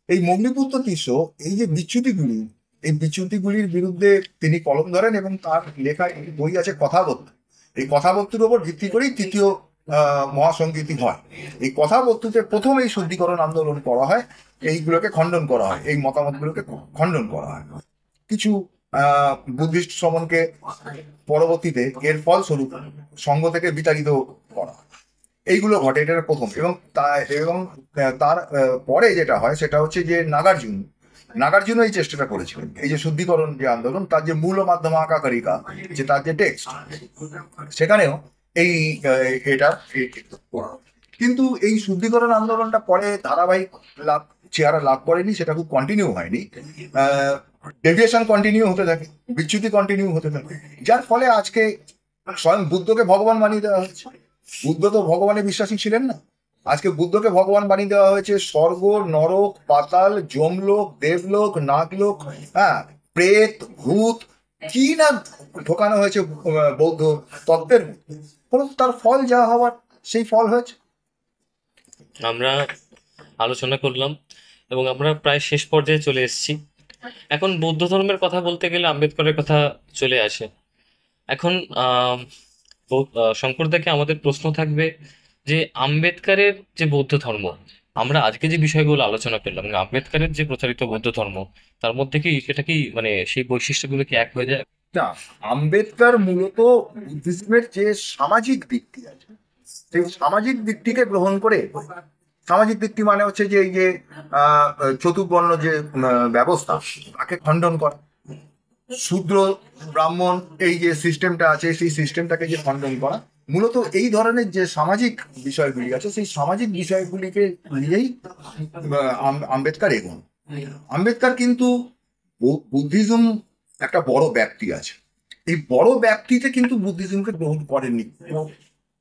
এই মোগলিপুত্র তিস্য এই যে বিচ্যুতিগুলি, এই বিচ্যুতিগুলির বিরুদ্ধে তিনি কলম ধরেন এবং তার লেখা একটি বই আছে কথাবস্তু। এই কথাবস্তুর উপর ভিত্তি করেই তৃতীয় মহাসংগীতি হয়। এই কথাবস্তুতে প্রথম এই শুদ্ধিকরণ আন্দোলন করা হয়, এইগুলোকে খণ্ডন করা হয়, এই মতামতগুলোকে খণ্ডন করা হয়। কিছু বুদ্ধিস্ট শ্রমণকে পরবর্তীতে এর ফলস্বরূপ সঙ্ঘ থেকে বিতাড়িত করা হয়। এইগুলো ঘটে, এটা প্রথম। এবং তার পরে যেটা হয় সেটা হচ্ছে যে নাগার্জুন এই চেষ্টাটা করেছিলেন, এই যে শুদ্ধিকরণ যে আন্দোলন, তার যে মূল মাধ্যম আকাকারিকা, যে তার যে টেক্সট, সেখানেও এই এটা কিন্তু এই শুদ্ধিকরণ আন্দোলনটা পরে ধারাবাহিক চেহারা লাভ করেনি, সেটা খুব কন্টিনিউ হয়নি। ডেভিয়েশন কন্টিনিউ হতে থাকে, বিচ্যুতি কন্টিনিউ হতে থাকে, যার ফলে আজকে স্বয়ং বুদ্ধকে ভগবান বানিয়ে দেওয়া হয়েছে। বুদ্ধ তো ভগবানে বিশ্বাসী ছিলেন না, আজকে বুদ্ধকে ভগবান বানিয়ে দেওয়া হয়েছে। স্বর্গ, নরক, পাতাল, যমলোক, দেবলোক, নাগলোক, হ্যাঁ, প্রেত, ভূত, কি না ঢোকানো হয়েছে বৌদ্ধ তত্ত্বের মধ্যে। ফলত তার ফল যা হওয়ার সেই ফল হয়েছে। আমরা আলোচনা করলাম এবং আমরা প্রায় শেষ পর্যায়ে চলে এসেছি। এখন বৌদ্ধ ধর্মের কথা বলতে গেলে আম্বেদকরের কথা চলে আসে। এখন শঙ্করদাকে আমাদের প্রশ্ন থাকবে যে আম্বেদকরের যে বৌদ্ধ ধর্ম, আমরা আজকে যে বিষয়গুলো আলোচনা করলাম, মানে আম্বেদকরের যে প্রচারিত বৌদ্ধ ধর্ম, তার মধ্যে কি সেটা কি মানে সেই বৈশিষ্ট্যগুলো কি এক হয়ে যায়? না, আম্বেদকর মূলত বুদ্ধিজমের যে সামাজিক দিকটি আছে সেই সামাজিক দিকটিকে গ্রহণ করে, সামাজিক দিকটি মানে হচ্ছে যে এই যে চতুর্বর্ণ যে ব্যবস্থা তাকে খণ্ডন করা, শূদ্র ব্রাহ্মণ এই যে সিস্টেমটা আছে সেই সিস্টেমটাকে যে খণ্ডন করা, মূলত এই ধরনের যে সামাজিক বিষয়গুলি আছে সেই সামাজিক বিষয়গুলিকে নিয়েই আম্বেদকর এগোন। আম্বেদকর কিন্তু বুদ্ধিজম একটা বড় ব্যাপ্তি আছে, এই বড় ব্যাপ্তিতে কিন্তু বুদ্ধিজমকে গ্রহণ করেননি,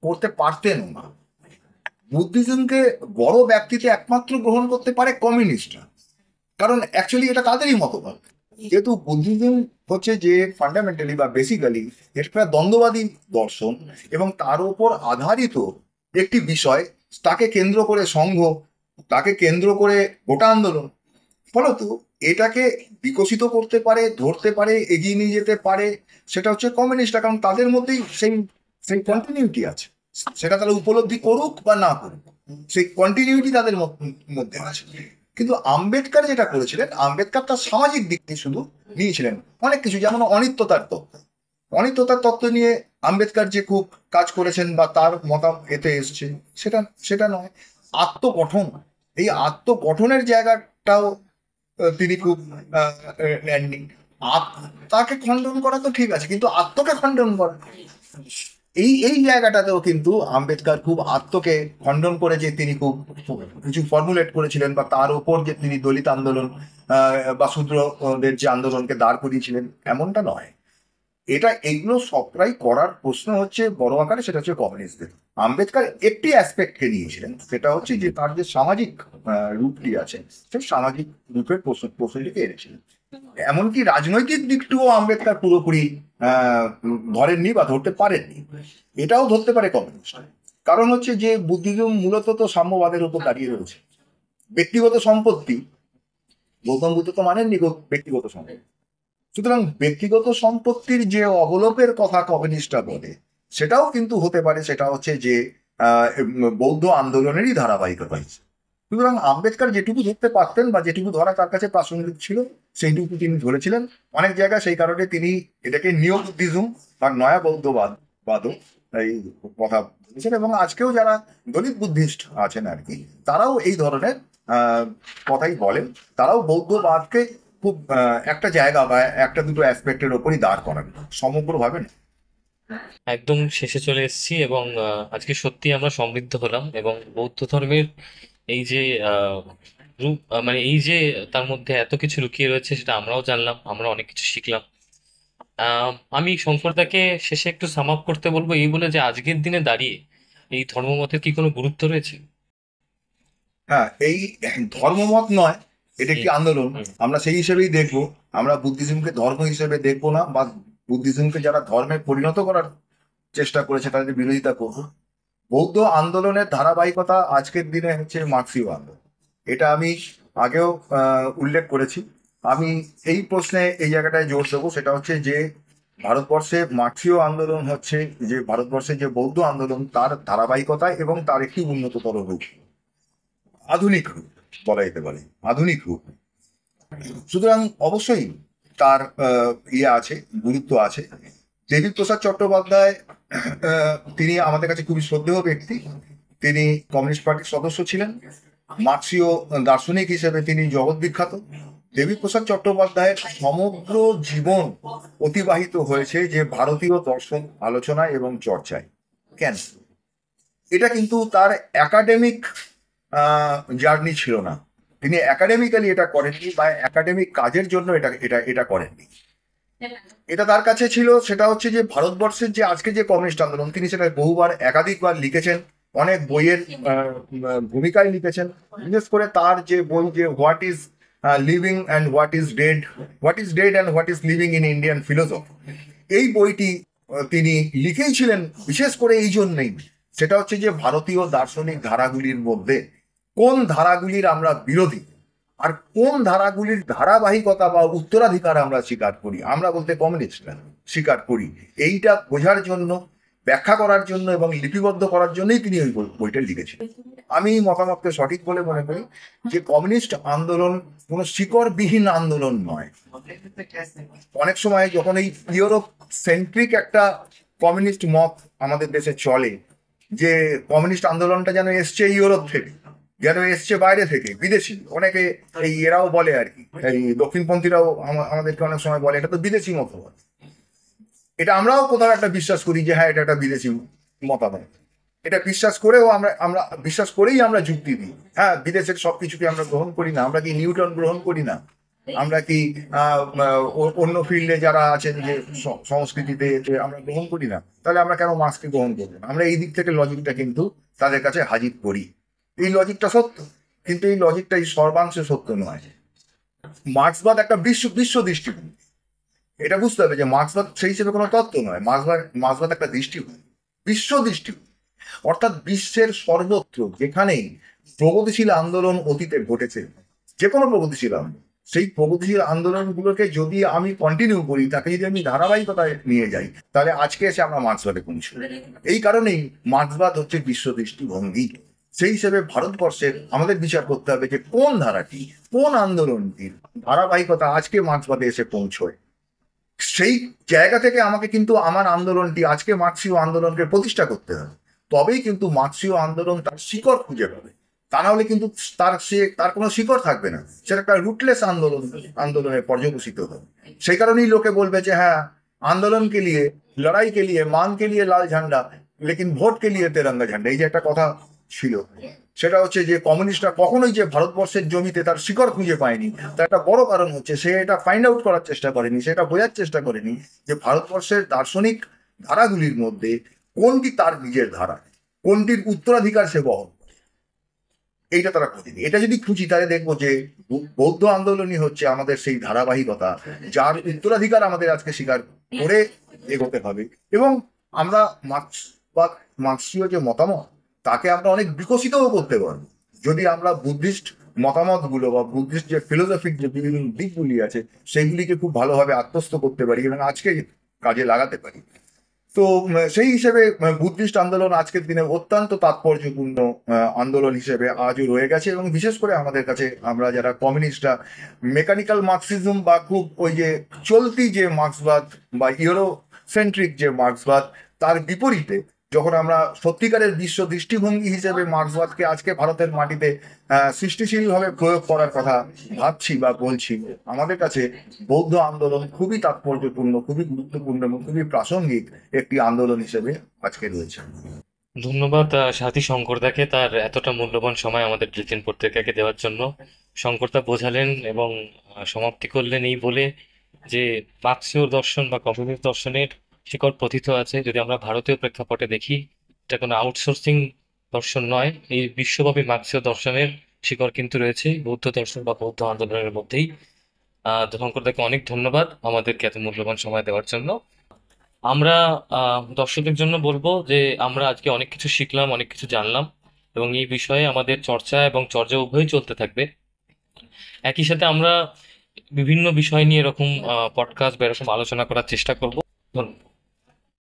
করতে পারতেন না। বুদ্ধিজমকে বড় ব্যাপ্তিতে একমাত্র গ্রহণ করতে পারে কমিউনিস্টরা, কারণ অ্যাকচুয়ালি এটা তাদেরই মতবাদ। যেহেতু বুদ্ধিজম হচ্ছে যে ফান্ডামেন্টালি বা বেসিক্যালি একটা দ্বন্দ্ববাদী দর্শন এবং তার উপর আধারিত একটি বিষয়, তাকে কেন্দ্র করে সংঘ, তাকে কেন্দ্র করে গোটা আন্দোলন, ফলত এটাকে বিকশিত করতে পারে, ধরতে পারে, এগিয়ে নিয়ে যেতে পারে সেটা হচ্ছে কমিউনিস্টরা, কারণ তাদের মধ্যেই সেই সেই কন্টিনিউটি আছে। সেটা তারা উপলব্ধি করুক বা না করুক, সেই কন্টিনিউটি তাদের মধ্যে আছে। কিন্তু আম্বেদকর যেটা করেছিলেন, আম্বেদকর তার সামাজিক দিকটি শুধু নিয়েছিলেন, অনেক কিছু, যেমন অনিত্যতার তত্ত্ব। অনিত্যতার তত্ত্ব নিয়ে আম্বেদকর যে খুব কাজ করেছেন বা তার মতামত এতে এসছে সেটা সেটা নয়। আত্মগঠন, এই আত্মগঠনের জায়গাটাও তিনি খুব নেননি। আত্মাকে খণ্ডন করা তো ঠিক আছে, কিন্তু আত্মকে খণ্ডন করা, এই এই জায়গাটাতেও কিন্তু আম্বেদকর খুব আত্মকে খণ্ডন করে যে তিনি খুব কিছু ফর্মুলেট করেছিলেন, বা তার উপর যে তিনি দলিত আন্দোলন বা শূদ্রদের যে আন্দোলনকে দাঁড় করিয়েছিলেন, এমনটা নয়। এটা এইগুলো সবটাই করার প্রশ্ন হচ্ছে বড় আকারে, সেটা হচ্ছে কমিউনিস্টদের। আম্বেদকর একটি অ্যাসপেক্টকে নিয়েছিলেন, সেটা হচ্ছে যে তার যে সামাজিক রূপটি আছে সেই সামাজিক রূপের প্রশ্নটিকে এনেছিলেন। এমনকি রাজনৈতিক দিকটিও আম্বেদকর পুরোপুরি ধরেননি বা ধরতে পারেননি, এটাও ধরতে পারে কমিউনিস্ট। কারণ হচ্ছে যে বুদ্ধিজম মূলত তো সাম্যবাদের উপর দাঁড়িয়ে রয়েছে। ব্যক্তিগত সম্পত্তি, গৌতম বুদ্ধ তো মানেননি ব্যক্তিগত সম্পত্তি, সুতরাং ব্যক্তিগত সম্পত্তির যে অবলোপের কথা কমিউনিস্টরা বলে সেটাও কিন্তু হতে পারে, সেটা হচ্ছে যে বৌদ্ধ আন্দোলনেরই ধারাবাহিকতা। সুতরাং আম্বেদকর যেটুকু ধরতে পারতেন বা যেটুকু ধরা তার কাছে প্রাসঙ্গিক ছিল সেইটুকু তিনি ধরেছিলেন। অনেক জায়গায় সেই কারণে তিনি এটাকে নিও বুদ্ধিজম বা নয়া বৌদ্ধবাদও এই কথা বলেছেন, এবং আজকেও যারা দলিত বুদ্ধিস্ট আছেন আর কি, তারাও এই ধরনের কথাই বলেন। তারাও বৌদ্ধবাদকে খুব একটা জায়গা বা একটা দুটো অ্যাসপেক্টের ওপরই দাঁড় করান, সমগ্রভাবে না। একদম শেষে চলে এসেছি এবং আজকে সত্যি আমরা সমৃদ্ধ হলাম এবং বৌদ্ধ ধর্মের এই যে রূপ, মানে এই যে তার মধ্যে এত কিছু লুকিয়ে রয়েছে সেটা আমরাও জানলাম, আমরা অনেক কিছু শিখলাম। আমি শঙ্করদাকে শেষে একটু সাম আপ করতে বলবো এই বলে যে আজকের দিনে দাঁড়িয়ে এই ধর্মমতের কি কোনো গুরুত্ব রয়েছে? হ্যাঁ, এই ধর্মমত নয়, এটা হুম, একটি আন্দোলন। হুম, আমরা সেই হিসেবেই দেখবো। আমরা বুদ্ধিজমকে ধর্ম হিসেবে দেখবো না, বা বুদ্ধিজমকে যারা ধর্মে পরিণত করার চেষ্টা করেছে তাদের বিরোধিতা করবো। বৌদ্ধ আন্দোলনের ধারাবাহিকতা আজকের দিনে হচ্ছে মার্ক্সীয় আন্দোলন। এটা আমি আগেও উল্লেখ করেছি। আমি এই প্রশ্নে এই জায়গাটায় জোর দেবো, সেটা হচ্ছে যে ভারতবর্ষে মার্ক্সীয় আন্দোলন হচ্ছে যে ভারতবর্ষে যে বৌদ্ধ আন্দোলন তার ধারাবাহিকতা এবং তার একটি উন্নততর রূপ, আধুনিক রূপ বলা যেতে পারে, আধুনিক রূপ। সুতরাং অবশ্যই তার ইয়ে আছে, গুরুত্ব আছে। দেবীপ্রসাদ চট্টোপাধ্যায় তিনি আমাদের কাছে খুবই শ্রদ্ধেয় ব্যক্তি। তিনি কমিউনিস্ট পার্টির সদস্য ছিলেন। মার্ক্সীয় দার্শনিক হিসেবে তিনি জগৎ বিখ্যাত। দেবীপ্রসাদ চট্টোপাধ্যায়ের সমগ্র জীবন অতিবাহিত হয়েছে যে ভারতীয় দর্শন আলোচনায় এবং চর্চায়। কেন? এটা কিন্তু তার একাডেমিক জার্নি ছিল না। তিনি একাডেমিক্যালি এটা করেননি, বা একাডেমিক কাজের জন্য এটা এটা এটা করেননি। এটা তার কাছে ছিল, সেটা হচ্ছে যে ভারতবর্ষের যে আজকে যে কমিউনিস্ট আন্দোলন, তিনি সেটা বহুবার একাধিকবার লিখেছেন, অনেক বইয়ের ভূমিকায় লিখেছেন। বিশেষ করে তার যে বই, যে what is living and what is dead and what is living in Indian philosophy, এই বইটি তিনি লিখেইছিলেন বিশেষ করে এই জন্যেই। সেটা হচ্ছে যে ভারতীয় দার্শনিক ধারাগুলির মধ্যে কোন ধারাগুলির আমরা বিরোধী, আর কোন ধারাগুলির ধারাবাহিকতা বা উত্তরাধিকার আমরা স্বীকার করি, আমরা বলতে কমিউনিস্টরা স্বীকার করি। এইটা বোঝার জন্য, ব্যাখ্যা করার জন্য এবং লিপিবদ্ধ করার জন্যই তিনি ওই বইটা লিখেছিলেন। আমি মতামতকে সঠিক বলে মনে করি যে কমিউনিস্ট আন্দোলন কোনো শিকড়বিহীন আন্দোলন নয়। অনেক সময় যখন এই ইউরোপ সেন্ট্রিক একটা কমিউনিস্ট মত আমাদের দেশে চলে, যে কমিউনিস্ট আন্দোলনটা যেন এসছে ইউরোপ থেকে, যেন এসছে বাইরে থেকে, বিদেশি। অনেকে এই এরাও বলে আর কি, এই দক্ষিণপন্থীরাও আমাদেরকে অনেক সময় বলে এটা তো বিদেশি মতবাদ। এটা আমরাও কোথাও একটা বিশ্বাস করি যে হ্যাঁ এটা একটা বিদেশি মতামত। এটা বিশ্বাস করেও আমরা আমরা বিশ্বাস করেই আমরা যুক্তি দিই। হ্যাঁ, বিদেশের সবকিছুকে আমরা গ্রহণ করি না। আমরা কি নিউটন গ্রহণ করি না? আমরা কি অন্য ফিল্ডে যারা আছেন যে সংস্কৃতিতে, আমরা গ্রহণ করি না? তাহলে আমরা কেন মার্ক্সকে গ্রহণ করবো না? আমরা এই দিক থেকে লজিকটা কিন্তু তাদের কাছে হাজির করি। এই লজিকটা সত্য, কিন্তু এই লজিকটা এই সর্বাংশে সত্য নয়। মার্ক্সবাদ একটা বিশ্ব দৃষ্টিভঙ্গি। এটা বুঝতে হবে যে মার্ক্সবাদ সেই হিসেবে কোনো তত্ত্ব নয়। মার্ক্সবাদ একটা দৃষ্টিভঙ্গি, বিশ্ব দৃষ্টিভঙ্গি। অর্থাৎ বিশ্বের সর্বত্র যেখানেই প্রগতিশীল আন্দোলন অতীতে ঘটেছে, যে কোনো প্রগতিশীল আন্দোলন, সেই প্রগতিশীল আন্দোলনগুলোকে যদি আমি কন্টিনিউ করি, তাকে যদি আমি ধারাবাহিকতায় নিয়ে যাই, তাহলে আজকে এসে আমরা মার্ক্সবাদে পৌঁছব। এই কারণেই মার্ক্সবাদ হচ্ছে বিশ্ব দৃষ্টিভঙ্গি। সেই হিসেবে ভারতবর্ষের আমাদের বিচার করতে হবে যে কোন ধারাটি, কোন আন্দোলনটির ধারাবাহিকতা আজকে মার্ক্সবাদে এসে পৌঁছয়। সেই জায়গা থেকে আমাকে কিন্তু আমার আন্দোলনটি, আজকে মার্ক্সীয় আন্দোলনকে প্রতিষ্ঠা করতে হবে। তবেই কিন্তু মার্ক্সীয় আন্দোলন তার শিকড় খুঁজে পাবে। তা না হলে কিন্তু তার কোনো শিকড় থাকবে না। সেটা একটা রুটলেস আন্দোলনে পর্যবসিত হবে। সেই কারণেই লোকে বলবে যে হ্যাঁ, আন্দোলন কে লিয়ে, লড়াই কে লিয়ে, মান কে লিয়ে লাল ঝান্ডা, লেকিন ভোট কে লিয়ে তেরঙ্গা ঝান্ডা। এই যে একটা কথা ছিল, সেটা হচ্ছে যে কমিউনিস্টরা কখনোই যে ভারতবর্ষের জমিতে তার শিকড় খুঁজে পায়নি, তার একটা বড় কারণ হচ্ছে সে এটা ফাইন্ড আউট করার চেষ্টা করেনি, সেটা বোঝার চেষ্টা করেনি যে ভারতবর্ষের দার্শনিক ধারাগুলির মধ্যে কোনটি তার নিজের ধারা, কোনটির উত্তরাধিকার সে বহন। এইটা তারা খুঁজেনি। এটা যদি খুঁজি তাহলে দেখবো যে বৌদ্ধ আন্দোলনই হচ্ছে আমাদের সেই ধারাবাহিকতা, যার উত্তরাধিকার আমাদের আজকে স্বীকার করে এগোতে হবে। এবং আমরা মার্ক্সীয় যে মতামত, তাকে আমরা অনেক বিকশিতও করতে পারবো যদি আমরা বুদ্ধিস্ট মতামতগুলো বা বুদ্ধিস্ট যে ফিলোসফিক যে বিভিন্ন দিকগুলি আছে, সেগুলিকে খুব ভালোভাবে আত্মস্থ করতে পারি এবং আজকে কাজে লাগাতে পারি। তো সেই হিসেবে বুদ্ধিস্ট আন্দোলন আজকের দিনে অত্যন্ত তাৎপর্যপূর্ণ আন্দোলন হিসেবে আজও রয়ে গেছে। এবং বিশেষ করে আমাদের কাছে, আমরা যারা কমিউনিস্টরা, মেকানিক্যাল মার্ক্সিজম বা খুব ওই যে চলতি যে মার্ক্সবাদ বা ইউরোসেন্ট্রিক যে মার্ক্সবাদ, তার বিপরীতে যখন আমরা সত্যিকারের বিশ্ব দৃষ্টিভঙ্গি হিসেবে মার্ক্সবাদকে আজকে ভারতের মাটিতে সৃষ্টিশীলভাবে প্রয়োগ করার কথা ভাবছি বা বলছি, আমাদের কাছে বৌদ্ধ আন্দোলন খুবই তাৎপর্যপূর্ণ, খুবই গুরুত্বপূর্ণ এবং খুবই প্রাসঙ্গিক একটি আন্দোলন হিসেবে আজকে রয়েছে। ধন্যবাদ সাথী শঙ্করদাকে তার এতটা মূল্যবান সময় আমাদের ব্রিটেন পত্রিকাকে দেওয়ার জন্য। শঙ্করদা বোঝালেন এবং সমাপ্তি করলেন এই বলে যে মার্ক্সীয় দর্শন বা কমিউনিস্ট দর্শনের শিকড় প্রথিত আছে। যদি আমরা ভারতীয় প্রেক্ষাপটে দেখি, এটা কোনো আউটসোর্সিং দর্শন নয়, এই বিশ্বব্যাপী মার্ক্সীয় দর্শনের শিকড় কিন্তু রয়েছে বৌদ্ধ দর্শন বা বৌদ্ধ আন্দোলনের মধ্যেই। ধনকরদাকে অনেক ধন্যবাদ আমাদেরকে এত মূল্যবান সময় দেওয়ার জন্য। আমরা দর্শকদের জন্য বলবো যে আমরা আজকে অনেক কিছু শিখলাম, অনেক কিছু জানলাম, এবং এই বিষয়ে আমাদের চর্চা এবং চর্চা উভয়ই চলতে থাকবে। একই সাথে আমরা বিভিন্ন বিষয় নিয়ে এরকম পডকাস্ট বা এরকম আলোচনা করার চেষ্টা করব। ধন্যবাদ।